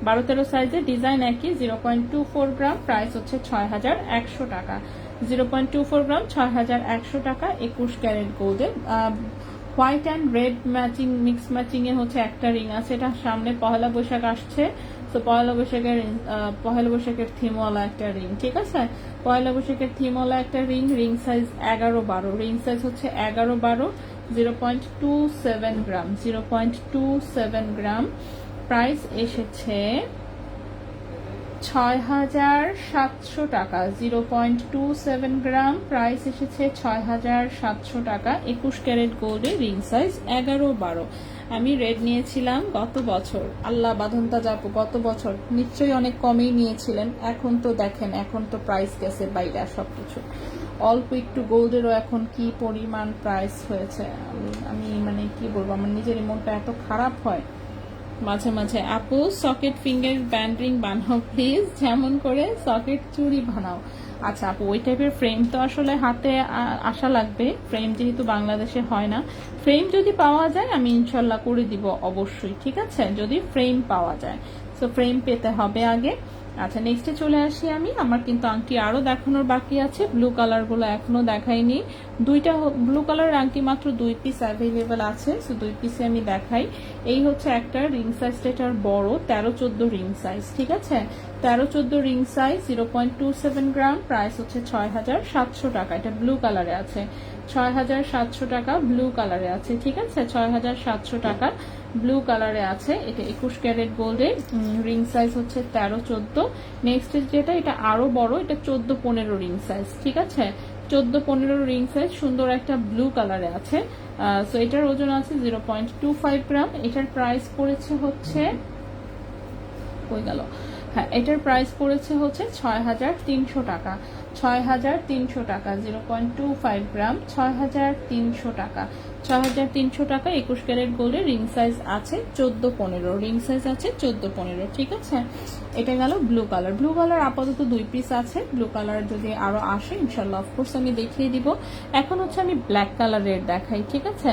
12-13 সাইজে, ডিজাইন একই। 0.24 গ্রাম, প্রাইস হচ্ছে 6100 টাকা। 0.24 গ্রাম, 6100 টাকা 21 ক্যারেট গোল্ডে। White and red matching, mix matching এ হচ্ছে একটা রিং আছে। এটা সামনে পহেলা বৈশাখ আসছে, তো পহেলা বৈশাখের থিমওয়ালা একটা রিং। ঠিক আছে, পহেলা বৈশাখের থিমওয়ালা একটা ring. Ring size 11-12, ring size হচ্ছে 11-12, 0.27 গ্রাম, 0.27 গ্রাম। প্রাইস এসেছে 6700 টাকা। 0.27 গ্রাম, প্রাইস এসেছে 6700 টাকা 21 ক্যারেট গোল্ডে। Ring size 11-12। আমি রেড নিয়েছিলাম গত বছর, আল্লাহ বাঁধনতা যাবো, গত বছর নিশ্চয়ই অনেক কমেই নিয়েছিলেন। এখন তো দেখেন, এখন তো প্রাইস গেছে বাইরে সবকিছু। অল্প একটু গোল্ডেরও এখন কি পরিমাণ প্রাইস হয়েছে, আমি মানে কি বলবো, আমার নিজের মনটা এত খারাপ হয়। মাঝে মাঝে আপু সকেট ফিঙ্গার ব্যান্ড রিং বানাও প্লিজ, যেমন করে সকেট চুড়ি বানাও। আচ্ছা আপু, ওই টাইপের ফ্রেম তো আসলে হাতে আসা লাগবে, ফ্রেম যেহেতু বাংলাদেশে হয় না। ফ্রেম যদি পাওয়া যায় আমি ইনশাল্লাহ করে দিব অবশ্যই, ঠিক আছে, যদি ফ্রেম পাওয়া যায়। সো ফ্রেম পেতে হবে আগে। আচ্ছা নেক্সটে চলে আসি আমি, আমার কিন্তু আংটি আরো দেখানোর বাকি আছে, ব্লু কালার গুলো এখনো দেখাইনি। দুইটা ব্লু কালার আংটি মাত্র 2 পিস অ্যাভেলেবেল আছে, সো 2 পিসে আমি দেখাই। এই হচ্ছে একটা রিং সাইজটা, এটার বড় 13-14 রিং সাইজ, ঠিক আছে, 13-14 রিং সাইজ, 0.27 গ্রাম, প্রাইস হচ্ছে 6,700 টাকা। এটা ব্লু কালারে আছে, 6,700 টাকা ব্লু কালারে আছে, ঠিক আছে, 6,700 টাকা ব্লু কালারে আছে। এটা 21 ক্যারেট গোল্ডের, রিং সাইজ হচ্ছে 13-14। নেক্সট যেটা, এটা আরো বড়, এটা 14-15 রিং সাইজ, ঠিক আছে, 14-15 রিং সাইজ, সুন্দর একটা ব্লু কালারে আছে। সো এটার ওজন আছে 0.25 গ্রাম। এটার প্রাইস পড়েছে হচ্ছে, কই গেল, হ্যাঁ এটার প্রাইস পড়েছে হচ্ছে 6,300 টাকা, 6,300 টাকা, 0.25 গ্রাম, 6,300 টাকা, 6,300 টাকা। 21 ক্যারেট গোল্ডের, রিং সাইজ আছে 14-15, রিং সাইজ আছে 14-15, ঠিক আছে। এটা গেল ব্লু কালার। ব্লু কালার আপাতত 2 পিস আছে, ব্লু কালার যদি আরো আসে ইনশাল্লাহ অফকোর্স আমি দেখিয়ে দিব। এখন হচ্ছে আমি ব্ল্যাক কালারের দেখাই, ঠিক আছে,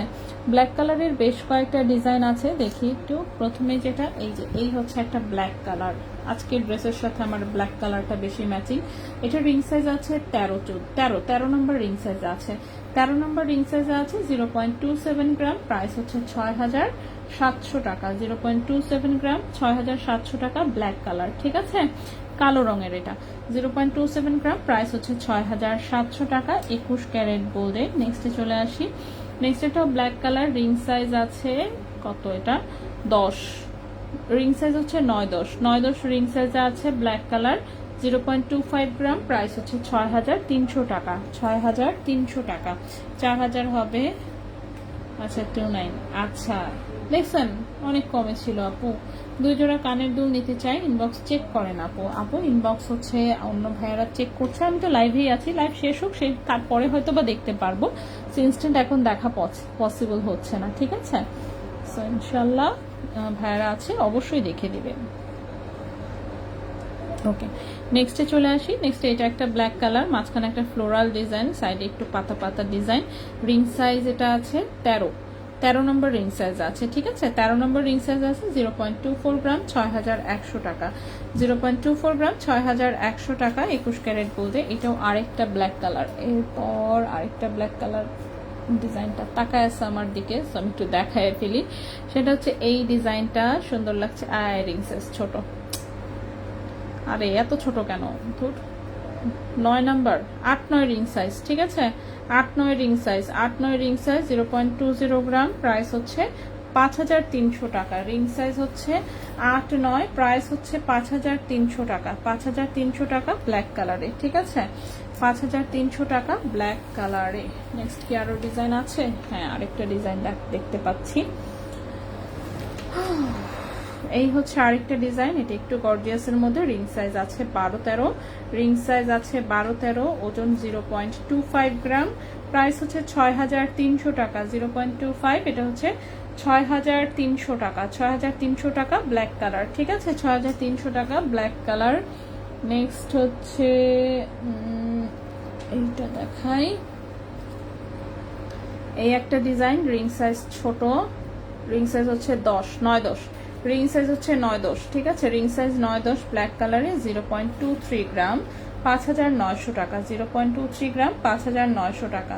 ব্ল্যাক কালারের বেশ কয়েকটা ডিজাইন আছে, দেখি একটু। প্রথমে যেটা, এই যে এই হচ্ছে একটা ব্ল্যাক কালার, আজকের ড্রেসের সাথে আমার ব্ল্যাক কালারটা বেশি ম্যাচিং। এটা রিং সাইজ আছে 13 নম্বর রিং সাইজ আছে, 13 নম্বর রিং সাইজ আছে, 0.27 গ্রাম, প্রাইস হচ্ছে 6,700 টাকা, 0.27 গ্রাম, 6,700 টাকা, ব্ল্যাক কালার, ঠিক আছে, কালো রঙের এটা, 0.27 গ্রাম, প্রাইস হচ্ছে 6,700 টাকা, 21 ক্যারেট গোল্ডে। নেক্সটে চলে আসি, নেক্সট একটা ব্ল্যাক কালার, রিং সাইজ আছে কত, এটা 10, রিং সাইজ হচ্ছে 9-10 রিং সাইজে আছে, ব্ল্যাক কালার, 0.25 গ্রাম, প্রাইস হচ্ছে 6,300 টাকা, 6,300 টাকা, 4,000 হবে। আচ্ছা 29, আচ্ছা দেখছেন অনেক কমে ছিল আপু। 2 জোড়া কানের দুল নিতে চাই, ইনবক্স চেক করেন আপু। আপু ইনবক্স হচ্ছে অন্য ভাইয়ারা চেক করছে, আমি তো লাইভেই আছি, লাইভ শেষ হোক, সেই তারপরে হয়তো বা দেখতে পারবো, ইনস্ট্যান্ট এখন দেখা পসিবল হচ্ছে না, ঠিক আছে। সো ইনশাল্লাহ ভাইয়ারা আছে অবশ্যই দেখে দিবেন। ওকে নেক্সটে চলে আসি, নেক্সটে এটা একটা ব্ল্যাক কালার, মাঝখানে একটা ফ্লোরাল ডিজাইন, সাইডে একটু পাতা পাতা ডিজাইন, রিং সাইজ এটা আছে 13 নম্বর রিং সাইজ আছে, ঠিক আছে, 13 নম্বর রিং সাইজ আছে, 0.24 গ্রাম, 6,100 টাকা, 0.24 গ্রাম, 6,100 টাকা, 21 ক্যারেট গোল্ডে। এটাও আরেকটা ব্ল্যাক কালার। এরপর আরেকটা ব্ল্যাক কালার, ডিজাইনটা তাকায় আছে আমার দিকে, আমি একটু দেখায় ফেলি। সেটা হচ্ছে এই ডিজাইনটা সুন্দর লাগছে, রিং সাইজ ছোট, আরে এত ছোট কেন, 9 নাম্বার, 8-9 রিং সাইজ, ঠিক আছে, 8-9 রিং সাইজ, 8-9 রিং সাইজ, 0.20 গ্রাম, প্রাইস হচ্ছে 5,300 টাকা, রিং সাইজ হচ্ছে 8-9, প্রাইস হচ্ছে 5,300 টাকা, 5,300 টাকা ব্ল্যাক কালারে, ঠিক আছে, 5,300 টাকা ব্ল্যাক কালারে। নেক্সট কি আরো ডিজাইন আছে? হ্যাঁ আরেকটা ডিজাইন দেখতে পাচ্ছি, এই হচ্ছে আরেকটা ডিজাইন, এটা একটু গর্জিয়াসের মধ্যে, রিং সাইজ আছে 12-13, রিং সাইজ আছে 12-13, ওজন 0.25 গ্রাম, প্রাইস হচ্ছে 6,300 টাকা, 0.25, এটা হচ্ছে 6,300 টাকা, 6,300 টাকা ব্ল্যাক কালার, ঠিক আছে, 6,300 টাকা ব্ল্যাক কালার। নেক্সট হচ্ছে এইটা দেখাই, এই একটা ডিজাইন, রিং সাইজ ছোট, রিং সাইজ হচ্ছে 9-10, রিং সাইজ হচ্ছে 9-10, ঠিক আছে, রিং সাইজ 9-10, ব্ল্যাক কালারে, 0.23 গ্রাম, 5,900 টাকা, 0.23 গ্রাম, 5,900 টাকা,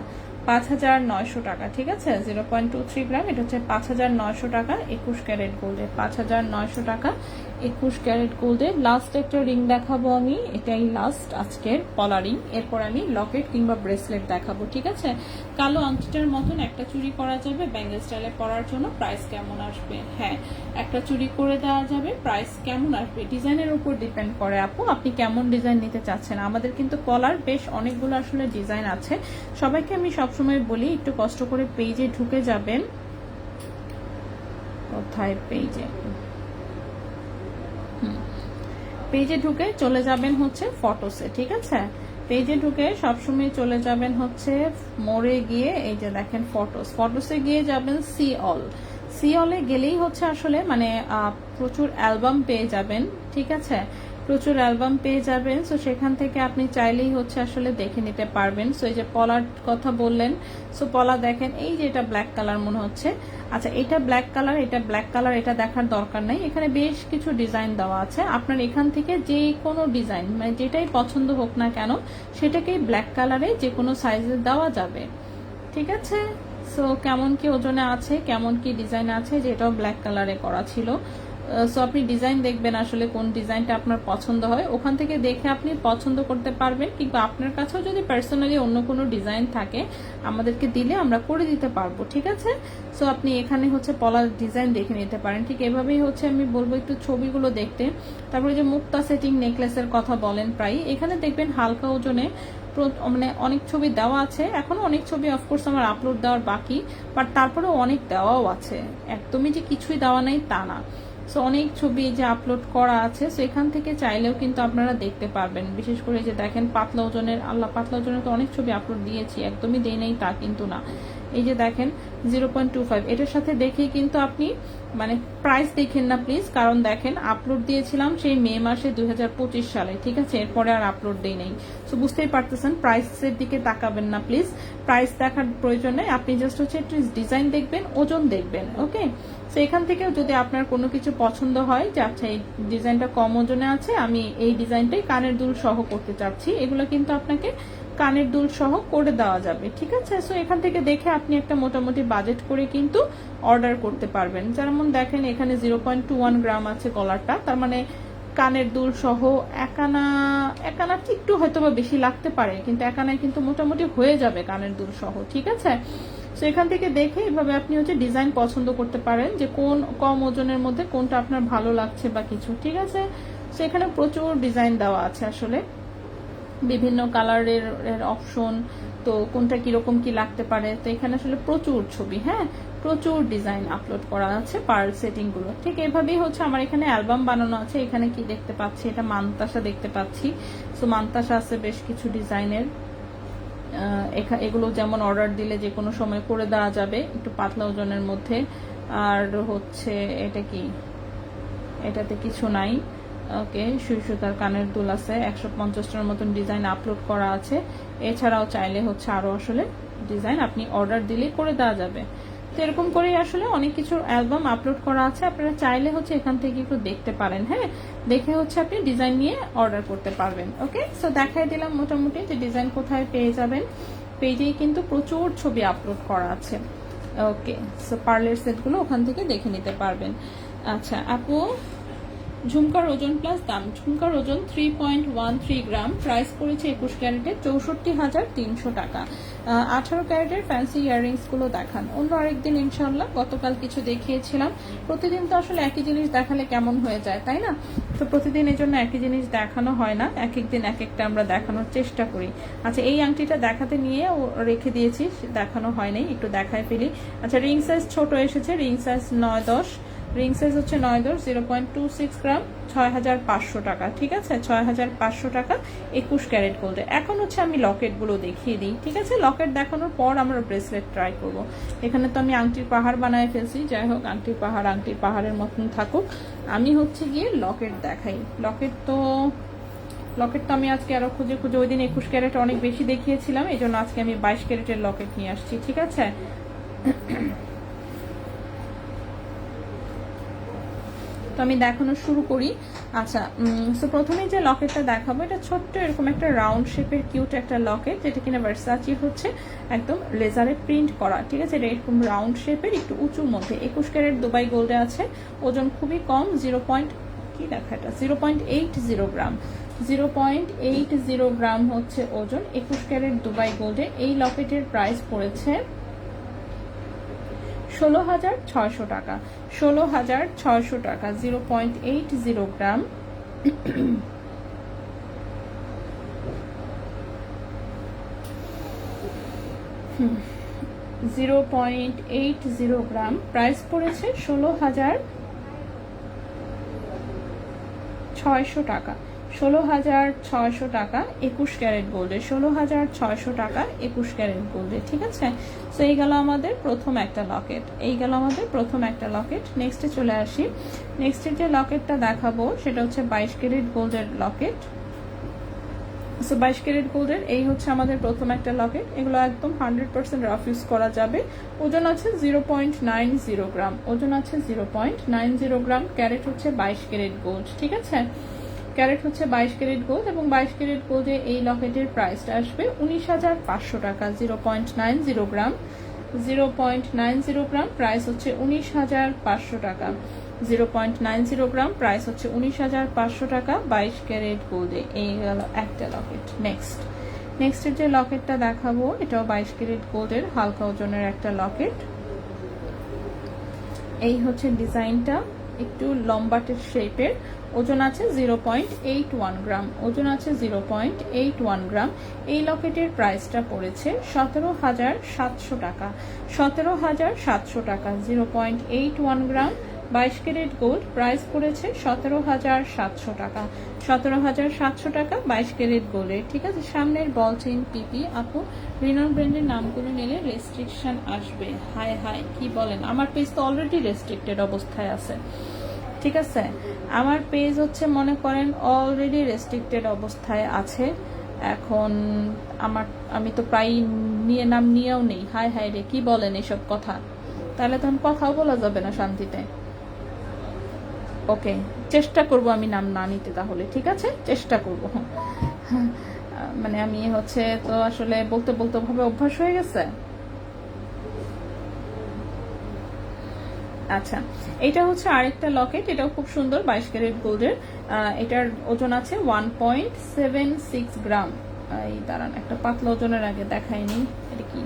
5,900 টাকা, ঠিক আছে, 0.23 গ্রাম, এটা হচ্ছে 5,900 টাকা, 21 ক্যারেট গোল্ডে, 5,900 টাকা 21 ক্যারেট গোল্ডে। লাস্ট একটা রিং দেখাবো আমি, এটাই লাস্ট আজকের পলা রিং, এরপর আমি লকেট কিংবা ব্রেসলেট দেখাবো, ঠিক আছে। কালো আংটিটার মতন একটা চুড়ি করা যাবে ব্যাঙ্গেল স্টাইলে পরার জন্য, প্রাইস কেমন আসবে? হ্যাঁ একটা চুড়ি করে দেওয়া যাবে, প্রাইস কেমন আসবে ডিজাইনের উপর ডিপেন্ড করে আপু, আপনি কেমন ডিজাইন নিতে চাচ্ছেন। আমাদের কিন্তু পলার বেশ অনেকগুলো আসলে ডিজাইন আছে, সবাইকে আমি সবসময় বলি একটু কষ্ট করে পেজে ঢুকে যাবেন, কোথায় পেজে, পেজে ঢুকে চলে যাবেন হচ্ছে ফটোসে, ঠিক আছে, পেজে ঢুকে সবসময় চলে যাবেন হচ্ছে মোড়ে গিয়ে, এই যে দেখেন ফটোসে গিয়ে যাবেন সি সিওলে গেলেই হচ্ছে আসলে মানে প্রচুর অ্যালবাম পেয়ে যাবেন, ঠিক আছে, প্রচুর অ্যালবাম পেয়ে যাবেন। সো সেখান থেকে আপনি চাইলেই হচ্ছে আসলে দেখে নিতে পারবেন। সো এই যে পলার কথা বললেন, সো পলা দেখেন, এই যে এটা ব্ল্যাক কালার মনে হচ্ছে। আচ্ছা, এটা ব্ল্যাক কালার, এটা ব্ল্যাক কালার, এটা দেখার দরকার নাই, এখানে বেশ কিছু ডিজাইন দেওয়া আছে। আপনার এখান থেকে যে কোনো ডিজাইন মানে যেটাই পছন্দ হোক না কেন সেটাকেই ব্ল্যাক কালারে যে কোনো সাইজে দেওয়া যাবে, ঠিক আছে। সো কেমন কি ওজনে আছে, কেমন কি ডিজাইন আছে, যেটাও ব্ল্যাক কালারে করা ছিল। সো আপনি ডিজাইন দেখবেন আসলে কোন ডিজাইনটা আপনার পছন্দ হয়, ওখান থেকে দেখে আপনি পছন্দ করতে পারবেন। কিন্তু আপনার কাছেও যদি পার্সোনালি অন্য কোনো ডিজাইন থাকে আমাদেরকে দিলে আমরা করে দিতে পারবো, ঠিক আছে। সো আপনি এখানে হচ্ছে পলার ডিজাইন দেখে নিতে পারেন। ঠিক এভাবেই হচ্ছে আমি বলবো একটু ছবিগুলো দেখতে। তারপরে যে মুক্তা সেটিং নেকলেসের কথা বলেন প্রায়, এখানে দেখবেন হালকা ওজনে মানে অনেক ছবি দেওয়া আছে। এখনো অনেক ছবি অফকোর্স আমার আপলোড দেওয়ার বাকি, বাট তারপরেও অনেক দেওয়াও আছে, একদমই যে কিছুই দেওয়া নাই তা না। সো অনেক ছবি যে আপলোড করা আছে, সো এখান থেকে চাইলেও কিন্তু আপনারা দেখতে পারবেন। বিশেষ করে যে দেখেন পাতলা ওজনের, আল্লাহ পাতলা ওজনের তো অনেক ছবি আপলোড দিয়েছি, একদমই দেই নাই তা কিন্তু না। এই যে দেখেন 0.25, এটার সাথে দেখেই কিন্তু আপনি মানে প্রাইস দেখেন না প্লিজ, কারণ দেখেন আপলোড দিয়েছিলাম সেই মে মাসে 2025 সালে, ঠিক আছে, এরপরে আর আপলোড দেই নাই। সো বুঝতেই পারতেছেন, প্রাইসের দিকে তাকাবেন না প্লিজ, প্রাইস দেখার প্রয়োজন নেই। আপনি জাস্ট হচ্ছে ডিজাইন দেখবেন, ওজন দেখবেন, ওকে। সো এখান থেকেও যদি আপনার কোনো কিছু পছন্দ হয় যে আচ্ছা এই ডিজাইনটা কম ওজনে আছে, আমি এই ডিজাইনটাই কানের দুল সহ করতে চাচ্ছি, এগুলো কিন্তু আপনাকে কানের দুল সহ করে দেওয়া যাবে, ঠিক আছে। সো এখান থেকে দেখে আপনি একটা মোটামুটি বাজেট করে কিন্তু অর্ডার করতে পারবেন। যেমন দেখেন এখানে 0.21 গ্রাম আছে গলারটা, তার মানে কানের দুল সহ একানা একটু হয়তো বা বেশি লাগতে পারে, কিন্তু একানায় কিন্তু মোটামুটি হয়ে যাবে কানের দুল সহ, ঠিক আছে। সো এখান থেকে দেখে এভাবে আপনি হচ্ছে ডিজাইন পছন্দ করতে পারেন যে কোন কম ওজনের মধ্যে কোনটা আপনার ভালো লাগছে বা কিছু, ঠিক আছে। সো এখানে প্রচুর ডিজাইন দেওয়া আছে আসলে, বিভিন্ন কালারের অপশন, তো কোনটা কিরকম কি লাগতে পারে। তো এখানে আসলে প্রচুর ছবি, হ্যাঁ, প্রচুর ডিজাইন আপলোড করা আছে পার্ল সেটিং গুলো। ঠিক এভাবেই হচ্ছে আমার এখানে অ্যালবাম বানানো আছে। এখানে কি দেখতে পাচ্ছি, এটা মান্তাসা দেখতে পাচ্ছি। সো মান্তাসা আছে বেশ কিছু ডিজাইনের, এগুলো যেমন অর্ডার দিলে যে কোনো সময় করে দেওয়া যাবে, একটু পাতলা ওজনের মধ্যে। আর হচ্ছে এটা কি, এটাতে কিছু নাই, ওকে। সুই সুতার কানের দুল আছে, 150টার মতন ডিজাইন আপলোড করা আছে। এছাড়াও চাইলে হচ্ছে আরো আসলে ডিজাইন আপনি অর্ডার দিলেই করে দেওয়া যাবে। তো এরকম করেই আসলে অনেক কিছু অ্যালবাম আপলোড করা আছে, আপনারা চাইলে হচ্ছে এখান থেকে একটু দেখতে পারেন, হ্যাঁ, দেখে হচ্ছে আপনি ডিজাইন নিয়ে অর্ডার করতে পারবেন, ওকে। সো দেখাই দিলাম মোটামুটি যে ডিজাইন কোথায় পেয়ে যাবেন। পেজেই কিন্তু প্রচুর ছবি আপলোড করা আছে, ওকে। সো পার্লের সেটগুলো ওখান থেকে দেখে নিতে পারবেন। আচ্ছা আপু, ঝুমকার ওজন প্লাস দাম, ঝুমকার ওজন 3.13 গ্রাম, প্রাইস পড়েছে 21 ক্যারেটের 64,300 টাকা। 18 ক্যারেটের ফ্যান্সি ইয়াররিংস গুলো দেখান অন্য আরেকদিন ইনশাল্লাহ। গতকাল কিছু দেখিয়েছিলাম, প্রতিদিন তো আসলে একই জিনিস দেখালে কেমন হয়ে যায়, তাই না। তো প্রতিদিন এই জন্য একই জিনিস দেখানো হয় না, এক একদিন এক একটা আমরা দেখানোর চেষ্টা করি। আচ্ছা এই আংটিটা দেখাতে নিয়ে রেখে দিয়েছি, দেখানো হয়নি, একটু দেখায় ফেলি। আচ্ছা রিং সাইজ ছোট এসেছে, রিং সাইজ 9-10, রিং সাইজ হচ্ছে 9-10, 0.26 গ্রাম, 6,500 টাকা, ঠিক আছে, 6,500 টাকা 21 ক্যারেট গোল্ডে। এখন হচ্ছে আমি লকেট গুলো দেখিয়ে দিই, ঠিক আছে। লকেট দেখানোর পর আমরা ব্রেসলেট ট্রাই করব। এখানে তো আমি আংটির পাহাড় বানায় ফেলছি, যাই হোক আংটির পাহাড়ের মতন থাকুক। আমি হচ্ছে গিয়ে লকেট দেখাই। লকেট তো আমি আজকে আরো খুঁজে ওই দিন 21 ক্যারেট অনেক বেশি দেখিয়েছিলাম, এই জন্য আজকে আমি 22 ক্যারেটের লকেট নিয়ে আসছি, ঠিক আছে। তো আমি দেখানো শুরু করি। আচ্ছা সো প্রথমে যে লকেটটা দেখাবো, এটা ছোট্ট এরকম একটা রাউন্ড শেপের কিউট একটা লকেট, যেটা কিনা ভার্সাচি হচ্ছে একদম লেজারে প্রিন্ট করা, ঠিক আছে। এটা এরকম রাউন্ড শেপের একটু উঁচুর মধ্যে, 21 ক্যারেট দুবাই গোল্ডে আছে, ওজন খুবই কম, 0.80 গ্রাম, 0.80 গ্রাম হচ্ছে ওজন, 21 ক্যারেট দুবাই গোল্ডে। এই লকেটের প্রাইস পড়েছে 16,600 টাকা, 16,600 টাকা, 0.80 গ্রাম। 0.80 গ্রাম, প্রাইস পড়েছে 16,600 টাকা। 16,600 টাকা 21 ক্যারেট গোল্ডে, 16,600 টাকা 21 ক্যারেট গোল্ডে। ঠিক আছে, সো এই গেল আমাদের প্রথম একটা লকেট, নেক্সটে চলে আসি। নেক্সটের যে লকেটটা দেখাবো সেটা হচ্ছে 22 ক্যারেট গোল্ডের লকেট। সো 22 ক্যারেট গোল্ডের এই হচ্ছে আমাদের প্রথম একটা লকেট। এগুলো একদম 100% রাফ ইউজ করা যাবে। ওজন আছে 0.90 গ্রাম, ক্যারেট হচ্ছে 22 ক্যারেট গোল্ড। ঠিক আছে, ক্যারেট হচ্ছে 22 ক্যারেট গোল্ড এবং 22 ক্যারেট গোল্ডে এই লকেটের প্রাইসটা আসবে 19,500 টাকা। 0.90 গ্রাম, প্রাইস হচ্ছে 19,500 টাকা। 0.90 গ্রাম, প্রাইস হচ্ছে 19,500 টাকা 22 ক্যারেট গোল্ডে। এই গেল একটা লকেট। নেক্সটের যে লকেটটা দেখাবো এটাও 22 ক্যারেট গোল্ডের হালকা ওজনের একটা লকেট। এই হচ্ছে ডিজাইনটা, একটু লম্বাটের শেপের। ওজন আছে 0.81 গ্রাম, এই লকেটের প্রাইসটা পড়েছে 17,700 টাকা। 0.81 গ্রাম 22 ক্যারেট গোল্ড, প্রাইস পড়েছে 17,700 টাকা। 17,700 টাকা 22 ক্যারেট গোল্ডের। ঠিক আছে, সামনের বল চেইন পিপি আপু রিনন ব্র্যান্ডের নামগুলো নিলে রেস্ট্রিকশন আসবে। হাই কি বলেন, আমার পেজ তো অলরেডি রেস্ট্রিক্টেড অবস্থায় আছে। ঠিক আছে, আমার পেজ হচ্ছে মনে করেন অলরেডি রেস্ট্রিক্টেড অবস্থায় আছে। এখন আমি তো প্রায় নাম নিয়েও নেই। হাই রে, কি বলেন এসব কথা? তাহলে তখন কথাও বলা যাবে না শান্তিতে। ওকে, চেষ্টা করব আমি নাম না নিতে, তাহলে ঠিক আছে, চেষ্টা করব। মানে আমি হচ্ছে তো আসলে বলতে ভাবে অভ্যাস হয়ে গেছে। আচ্ছা, এটা হচ্ছে আরেকটা লকেট, এটাও খুব সুন্দর 22 ক্যারেট গোল্ডের। এটার ওজন আছে 1.76 গ্রাম। এই দাঁড়ান, একটা পাতলা ওজনের আগে দেখাইনি, এটা কি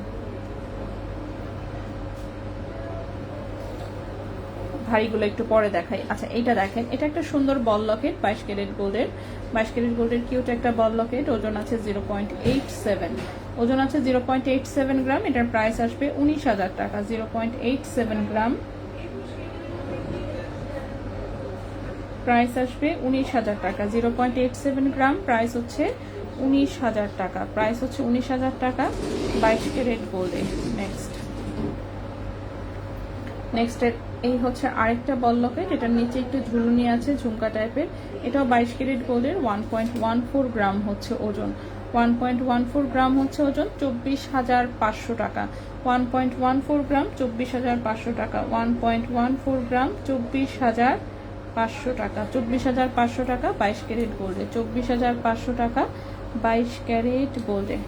ভারীগুলো একটু পরে দেখাই। আচ্ছা, এইটা দেখেন, এটা একটা সুন্দর বল লকেট 22 ক্যারেট গোল্ডের। 22 ক্যারেট গোল্ডের কিউট একটা বল লকেট। ওজন আছে 0.87 গ্রাম। এটার প্রাইস আসবে 19,000 টাকা। 0.87 গ্রাম, প্রাইস আসবে 19,000 টাকা। 0.87 গ্রাম, প্রাইস হচ্ছে 19,000 টাকা। 22 ক্যারেট গোল্ডে। নেক্সট এই হচ্ছে আরেকটা বল লকেট, এটার নিচে একটু ঝুলুনি আছে, ঝুমকা টাইপের। এটাও 22 ক্যারেট গোল্ডের। 1.14 গ্রাম হচ্ছে ওজন। 1.14 গ্রাম হচ্ছে ওজন, 24,500 টাকা। 1.14 গ্রাম, 24,500 টাকা। 1.14 গ্রাম, 24,500 টাকা। 24,500 টাকা 22 ক্যারেট গোল্ডে। 24,500 টাকা 22 ক্যারেট গোল্ডে।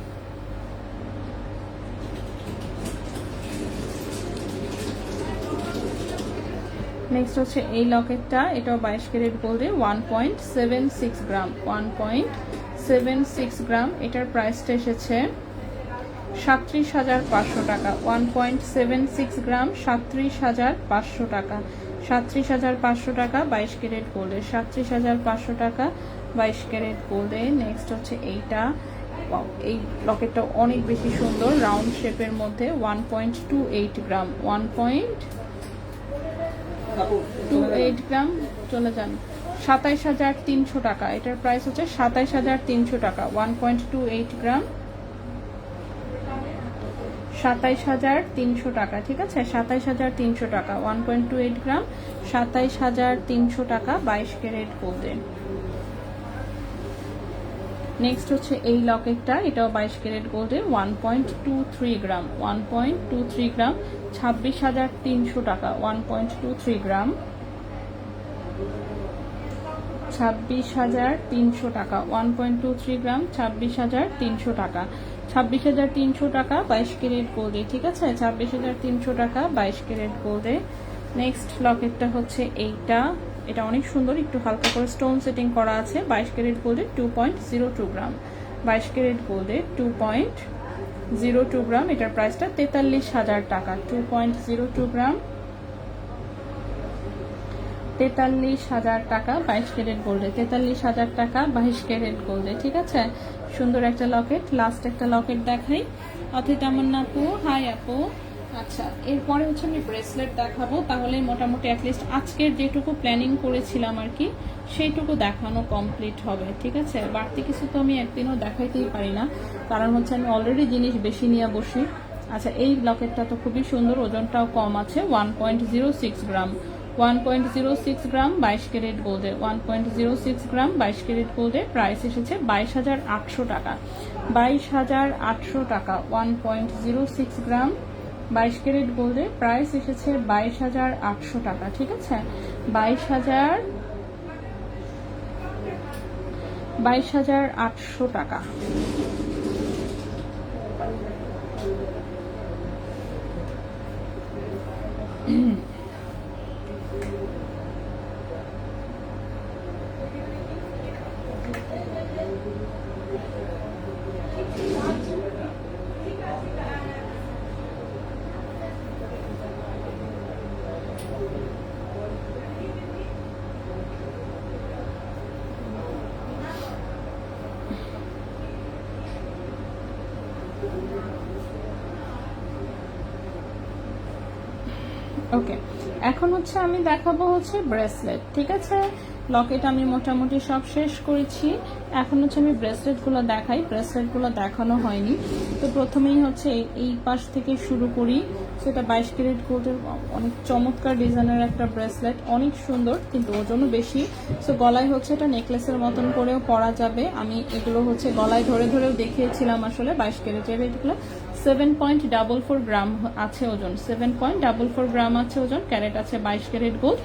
নেক্সট হচ্ছে এই লকেটটা, এটাও 22 ক্যারেট গোল্ডে। 1.76 গ্রাম, 1.76 গ্রাম। এটার প্রাইসটা এসেছে 37,500 টাকা। 1.76 গ্রাম, 37,500 টাকা। 37,500 টাকা 22 ক্যারেট গোল্ডে। 37,500 টাকা 22 ক্যারেট গোল্ডে। নেক্সট হচ্ছে এইটা, এই লকেটটা অনেক বেশি সুন্দর, রাউন্ড শেপের মধ্যে। 1.28 গ্রাম, 1.28 গ্রাম, চলে যান। 27,300 টাকা। এটার প্রাইস হচ্ছে 27,300 টাকা। 1.28 গ্রাম, 27,300 টাকা। ঠিক আছে, 27,300 টাকা। 1.28 গ্রাম, 27,300 টাকা 22 ক্যারেট গোল্ডে। নেক্সট হচ্ছে এই লকেটটা, এটাও 22 ক্যারেট গোল্ডে। 1.23 গ্রাম, 1.23 গ্রাম, 26,300 টাকা। 1.23 গ্রাম, 26,300 টাকা। 1.23 গ্রাম, 26,300 টাকা। 26,300 টাকা 22 ক্যারেট গোল্ডে। ঠিক আছে, 26,300 টাকা 22 ক্যারেট গোল্ডে। নেক্সট লকেটটা হচ্ছে এইটা, এটা অনেক সুন্দর, একটু হালকা করে স্টোন সেটিং করা আছে। 22 ক্যারেট গোল্ডে, 2.02 গ্রাম। 22 ক্যারেট গোল্ডে 2.02 গ্রাম। এটার প্রাইসটা 43,000 টাকা। 2.02 গ্রাম, 43,000 টাকা 22 ক্যারেট গোল্ডে। 43,000 টাকা 22 ক্যারেট গোল্ডে। ঠিক আছে, সুন্দর একটা লকেট। লাস্ট একটা লকেট দেখাই। অথৈ তামান্না আপু, হাই আপু, আচ্ছা, এরপরে হচ্ছে আমি ব্রেসলেট দেখাবো, তাহলে মোটামুটি অ্যাটলিস্ট আজকের যেটুকু প্ল্যানিং করেছিলাম আর কি সেইটুকু দেখানো কমপ্লিট হবে। ঠিক আছে, বাড়তি কিছু তো আমি একদিনও দেখাইতেই পারি না, কারণ হচ্ছে আমি অলরেডি জিনিস বেশি নিয়ে বসি। আচ্ছা, এই লকেটটা তো খুবই সুন্দর, ওজনটাও কম আছে, 1.06 গ্রাম। 1.06 গ্রাম 22 ক্যারেট গোল্ডে, 1.06 গ্রাম 22 ক্যারেট গোল্ডে প্রাইস এসেছে 22,800 টাকা। 22,800 টাকা 1.06 গ্রাম 22 ক্যারেট গোল্ডে প্রাইস এসেছে 22,800 টাকা। ঠিক আছে, 22,800 টাকা। ওকে, এখন হচ্ছে আমি দেখাবো হচ্ছে ব্রেসলেট। ঠিক আছে, লকেট আমি মোটামুটি সব শেষ করেছি, এখন হচ্ছে আমি ব্রেসলেটগুলো দেখাই। ব্রেসলেটগুলো দেখানো হয়নি, তো প্রথমেই হচ্ছে এই পাশ থেকে শুরু করি। সেটা 22 ক্যারেট গোল্ডের অনেক চমৎকার ডিজাইনের একটা ব্রেসলেট, অনেক সুন্দর কিন্তু ওজনও বেশি। সো গলায় হচ্ছে এটা নেকলেসের মতন করেও পরা যাবে। আমি এগুলো হচ্ছে গলায় ধরে ধরেও দেখিয়েছিলাম আসলে। 22 ক্যারেটের এগুলো 7.44 গ্রাম আছে ওজন, 7.44 গ্রাম আছে ওজন, ক্যারেট আছে 22 ক্যারেট গোল্ড।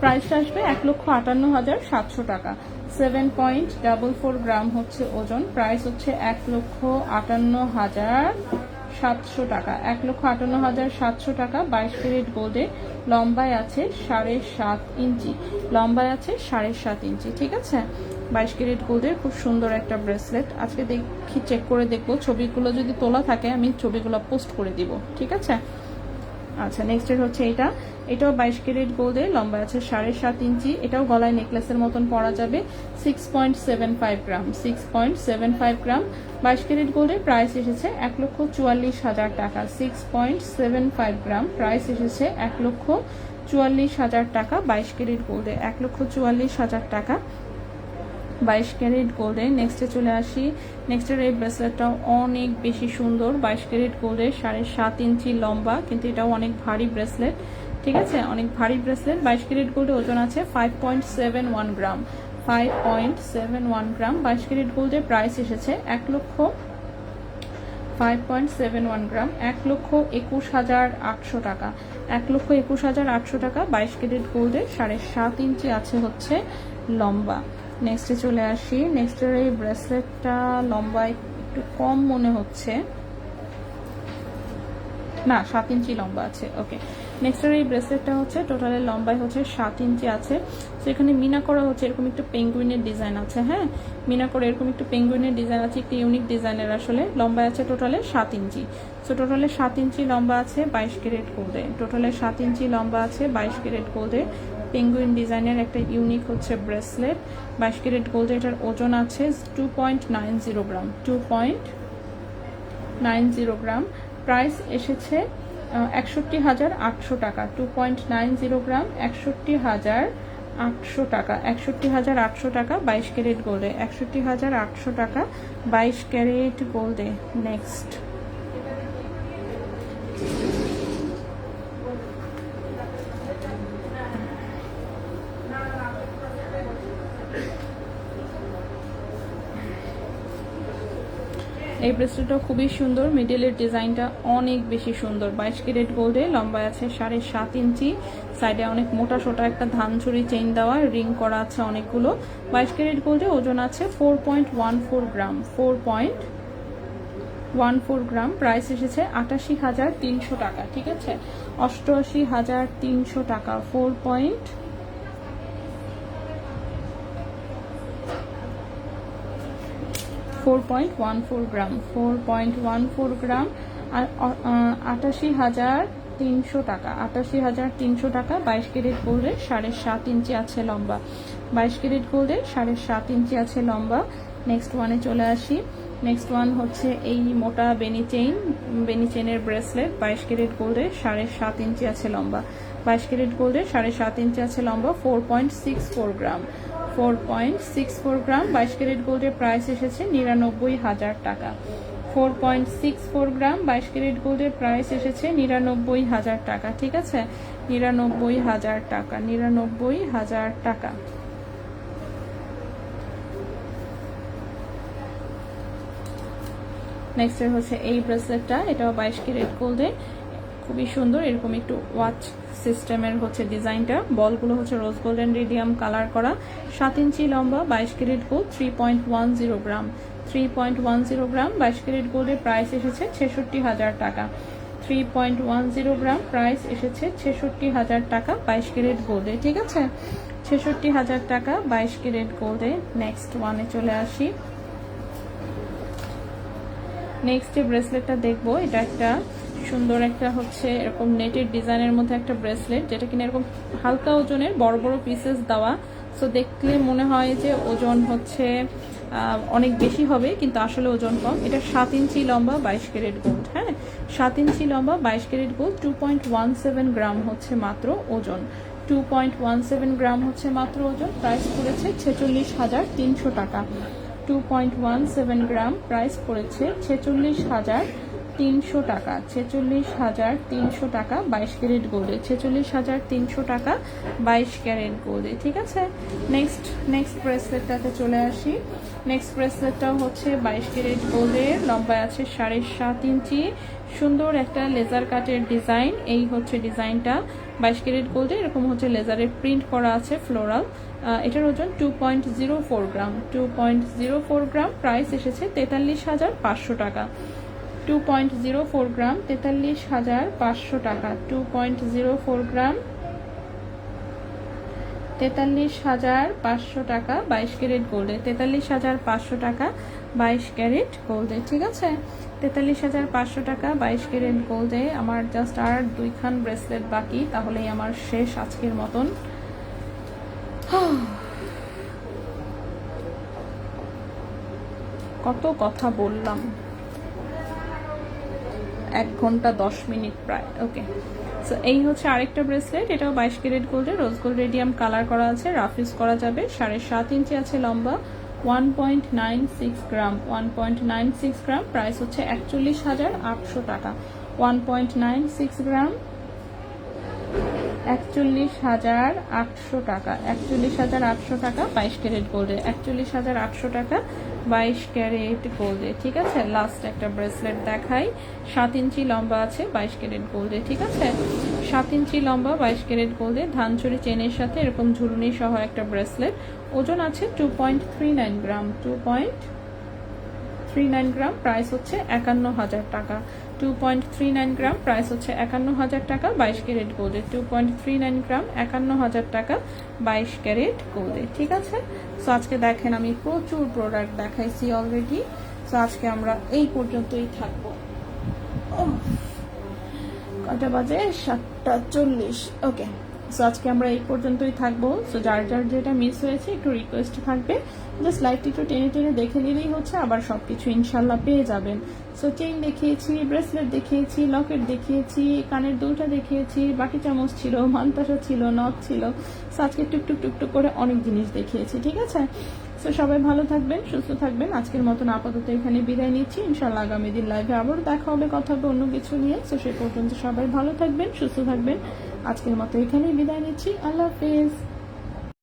প্রাইসটা আসবে 1,58,700 টাকা। 7.44 গ্রাম হচ্ছে ওজন, প্রাইস হচ্ছে 1,58,700 টাকা। 1,58,700 টাকা। 22 ক্যারেট গোল্ডে, লম্বায় আছে 7.5 ইঞ্চি, লম্বায় আছে 7.5 ইঞ্চি। ঠিক আছে, 22 ক্যারেট গোল্ডের খুব সুন্দর একটা ব্রেসলেট। আজকে দেখি, চেক করে দেখবো, ছবিগুলো যদি তোলা থাকে আমি ছবিগুলো পোস্ট করে দিব। ঠিক আছে, আচ্ছা নেক্সটের হচ্ছে এটাও 22 ক্যারেট গোল্ডে, লম্বা আছে 7.5 ইঞ্চি, এটাও গলায় নেকলেসের মতন পরা যাবে। 6.75 গ্রাম, 6.75 গ্রাম 22 ক্যারেট গোল্ডের প্রাইস এসেছে 1,44,000 টাকা। 6.75 গ্রাম প্রাইস এসেছে 1,44,000 টাকা 22 ক্যারেট গোল্ডে, 1,44,000 টাকা 22 ক্যারেট গোল্ডে। নেক্সটে চলে আসি, নেক্সটের এই ব্রেসলেটটাও অনেক বেশি সুন্দর, 22 ক্যারেট গোল্ডে, 7.5 ইঞ্চি লম্বা, কিন্তু এটাও অনেক ভারী ব্রেসলেট। ঠিক আছে, অনেক ভারী ব্রেসলেট। 22 ক্যারেট গোল্ডে ওজন আছে 5.71 গ্রাম, 5.71 গ্রাম 22 ক্যারেট গোল্ডে প্রাইস এসেছে 5.71 গ্রাম 1,21,800 টাকা। 1,21,800 টাকা 22 ক্যারেট গোল্ডে, 7.5 ইঞ্চি আছে হচ্ছে লম্বা। নেক্সটে চলে আসি, নেক্সটের এই ব্রেসলেটটা লম্বায় একটু কম মনে হচ্ছে, না 7 ইঞ্চি লম্বা আছে। ওকে, নেক্সটের এই ব্রেসলেটটা হচ্ছে টোটালের লম্বায় হচ্ছে 7 ইঞ্চি আছে। তো এখানে মিনা করা হচ্ছে, এরকম একটু পেঙ্গুইনের ডিজাইন আছে। হ্যাঁ, মিনা করে এরকম একটু পেঙ্গুইনের ডিজাইন আছে, একটি ইউনিক ডিজাইনের আসলে। লম্বায় আছে টোটালে 7 ইঞ্চি। সো টোটালে 7 ইঞ্চি লম্বা আছে 22 ক্যারেট গোল্ডে, টোটালে 7 ইঞ্চি লম্বা আছে 22 ক্যারেট গোল্ডে। পেঙ্গুইন ডিজাইনের একটা ইউনিক হচ্ছে ব্রেসলেট, 22 ক্যারেট গোল্ডে। এটার ওজন আছে 2.90 গ্রাম, 2.90 গ্রাম। প্রাইস এসেছে 61,800 টাকা। 2.90 গ্রাম 61,800 টাকা, 61,800 টাকা 22 ক্যারেট গোল্ডে, 61,800 টাকা 22 ক্যারেট গোল্ডে। নেক্সট এই ব্রেসলেটটা খুবই সুন্দর, মিডলের ডিজাইনটা অনেক বেশি সুন্দর। 22 ক্যারেট গোল্ডে, লম্বা আছে 7.5 ইঞ্চি, সাইডে অনেক মোটা সোটা একটা ধানচুরি চেইন দেওয়া, রিং করা আছে অনেকগুলো। 22 ক্যারেট গোল্ডে ওজন আছে 4.14 গ্রাম, 4.14 গ্রাম। প্রাইস এসেছে 88,300 টাকা। ঠিক আছে, 88,300 টাকা। 4.14 গ্রাম, 4.14 গ্রাম আর 88,300 টাকা, 88,300 টাকা। 22 ক্যারেট গোল্ডে, 7.5 ইঞ্চি আছে লম্বা, 22 ক্যারেট গোল্ডে 7.5 ইঞ্চি আছে লম্বা। নেক্সট ওয়ানে চলে আসি, নেক্সট ওয়ান হচ্ছে এই মোটা বেনি চেইনের ব্রেসলেট 22 ক্যারেট গোল্ডের 7.5 ইঞ্চি আছে লম্বা, 22 ক্যারেট গোল্ডের 7.5 ইঞ্চি আছে লম্বা, 4.64 গ্রাম, 4.64 গ্রাম 22 ক্যারেট গোল্ডের প্রাইস এসেছে 99,000 টাকা। 4.64 গ্রাম 22 ক্যারেট গোল্ডের প্রাইস এসেছে 99,000 টাকা। ঠিক আছে, 99,000 টাকা, 99,000 টাকা। নেক্সট হচ্ছে এই ব্রেসলেটটা, এটাও 22 ক্যারেট গোল্ডে, খুবই সুন্দর। এরকম একটু ওয়াচ সিস্টেমের হচ্ছে ডিজাইনটা, বলগুলো হচ্ছে রোজ গোল্ডেন রেডিয়াম কালার করা, 7 ইঞ্চি লম্বা, 22 ক্যারেট গোল্ড, 3.10 গ্রাম, 3.10 গ্রাম 22 ক্যারেট গোল্ডের প্রাইস এসেছে 66,000 টাকা। 3.10 গ্রাম প্রাইস এসেছে 66,000 টাকা 22 ক্যারেট গোল্ডে। ঠিক আছে, 66,000 টাকা 22 ক্যারেট গোল্ডে। নেক্সট ওয়ানে চলে আসি। নেক্সট যে ব্রেসলেটটা দেখবো, এটা একটা সুন্দর একটা হচ্ছে এরকম নেটের ডিজাইনের মধ্যে একটা ব্রেসলেট, যেটা কিনা এরকম হালকা ওজনের বড় বড় পিসেস দেওয়া। সো দেখলে মনে হয় যে ওজন হচ্ছে অনেক বেশি হবে, কিন্তু আসলে ওজন কম। এটা 7 ইঞ্চি লম্বা, 22 ক্যারেট গোল্ড। হ্যাঁ, 7 ইঞ্চি লম্বা, 22 ক্যারেট গোল্ড, 2.17 গ্রাম হচ্ছে মাত্র ওজন, 2.17 গ্রাম হচ্ছে মাত্র ওজন। প্রাইস পড়েছে 46,300 টাকা। 2.17 গ্রাম প্রাইস পড়েছে 46,300 টাকা, 46,300 টাকা 22 ক্যারেট গোল্ডে, 46,300 টাকা 22 ক্যারেট গোল্ডে। ঠিক আছে, নেক্সট ব্রেসলেটটাতে চলে আসি। নেক্সট ব্রেসলেটটাও হচ্ছে 22 ক্যারেট গোল্ডের, লম্বায় আছে 7.5 ইঞ্চি, সুন্দর একটা লেজার কাটের ডিজাইন। এই হচ্ছে ডিজাইনটা 22 ক্যারেট গোল্ডে, এরকম হচ্ছে লেজারের প্রিন্ট করা আছে ফ্লোরাল। এটার ওজন 2.04 গ্রাম, 2.04 গ্রাম প্রাইস এসেছে 43,500 টাকা। 2.04 গ্রাম 43,500 টাকা, 2.04 গ্রাম 43,500 টাকা 22 ক্যারেট গোল্ডে, 43,500 টাকা 22 ক্যারেট গোল্ডে। ঠিক আছে, 43,500 টাকা 22 ক্যারেট গোল্ডে। আমার জাস্ট আর 2খান ব্রেসলেট বাকি, তাহলেই আমার শেষ আজকের মতন। কত কথা বললাম, 1 ঘন্টা 10 মিনিট প্রায়। ওকে, সো এই হচ্ছে আরেকটা ব্রেসলেট, এটাও 22 ক্যারেট গোল্ডে, রোজ গোল্ড রেডিয়াম কালার করা আছে, রাফ ইউজ করা যাবে। 7.5 ইঞ্চি আছে লম্বা, 1.96 গ্রাম, 1.96 গ্রাম প্রাইস হচ্ছে 41,800 টাকা। 1.96 গ্রাম 41,800 টাকা, 41,800 টাকা 22 ক্যারেট গোল্ডে, 41,800 টাকা 22 ক্যারেট গোল্ডে। ঠিক আছে, লাস্ট একটা ব্রেসলেট দেখাই, 7 ইঞ্চি লম্বা আছে, 22 ক্যারেট গোল্ডে। ঠিক আছে, 7 ইঞ্চি লম্বা 22 ক্যারেট গোল্ডে, ধানচুরি চেনের সাথে এরকম ঝুলনি সহ একটা ব্রেসলেট। ওজন আছে 2.39 গ্রাম, 2.39 গ্রাম প্রাইস হচ্ছে 51,000 টাকা। 2.39 গ্রাম প্রাইস হচ্ছে 51,000 টাকা 22 ক্যারেট গোল্ডে, 2.39 গ্রাম 51,000 টাকা 22 ক্যারেট গোল্ডে। ঠিক আছে, সো আজকে দেখেন আমি প্রচুর প্রোডাক্ট দেখাইছি অলরেডি। সো আজকে আমরা এই পর্যন্তই থাকবো। কটা বাজে? 7:40। ওকে, সো আজকে আমরা এই পর্যন্তই থাকবো। সো যার যেটা মিস হয়েছে একটু রিকোয়েস্ট থাকবে, জাস্ট লাইভটি একটু টেনে টেনে দেখে নিলেই হচ্ছে, আবার সবকিছু ইনশাল্লাহ পেয়ে যাবেন। সো চেইন দেখিয়েছি, ব্রেসলেট দেখিয়েছি, লকেট দেখিয়েছি, কানের দুলটা দেখিয়েছি, বাটি চামচ ছিল, মানতাসা ছিল, নথ ছিল। সো আজকে টুকটুক টুকটুক করে অনেক জিনিস দেখিয়েছি। ঠিক আছে, সো সবাই ভালো থাকবেন, সুস্থ থাকবেন। আজকের মতন আপাতত এখানে বিদায় নিচ্ছি। ইনশাল্লাহ আগামী দিন লাইভে আবার দেখা হবে, কথা হবে অন্য কিছু নিয়ে। সো সে পর্যন্ত সবাই ভালো থাকবেন, সুস্থ থাকবেন। আজকের মতো এখানেই বিদায় নিচ্ছি। আল্লাহ হাফেজ।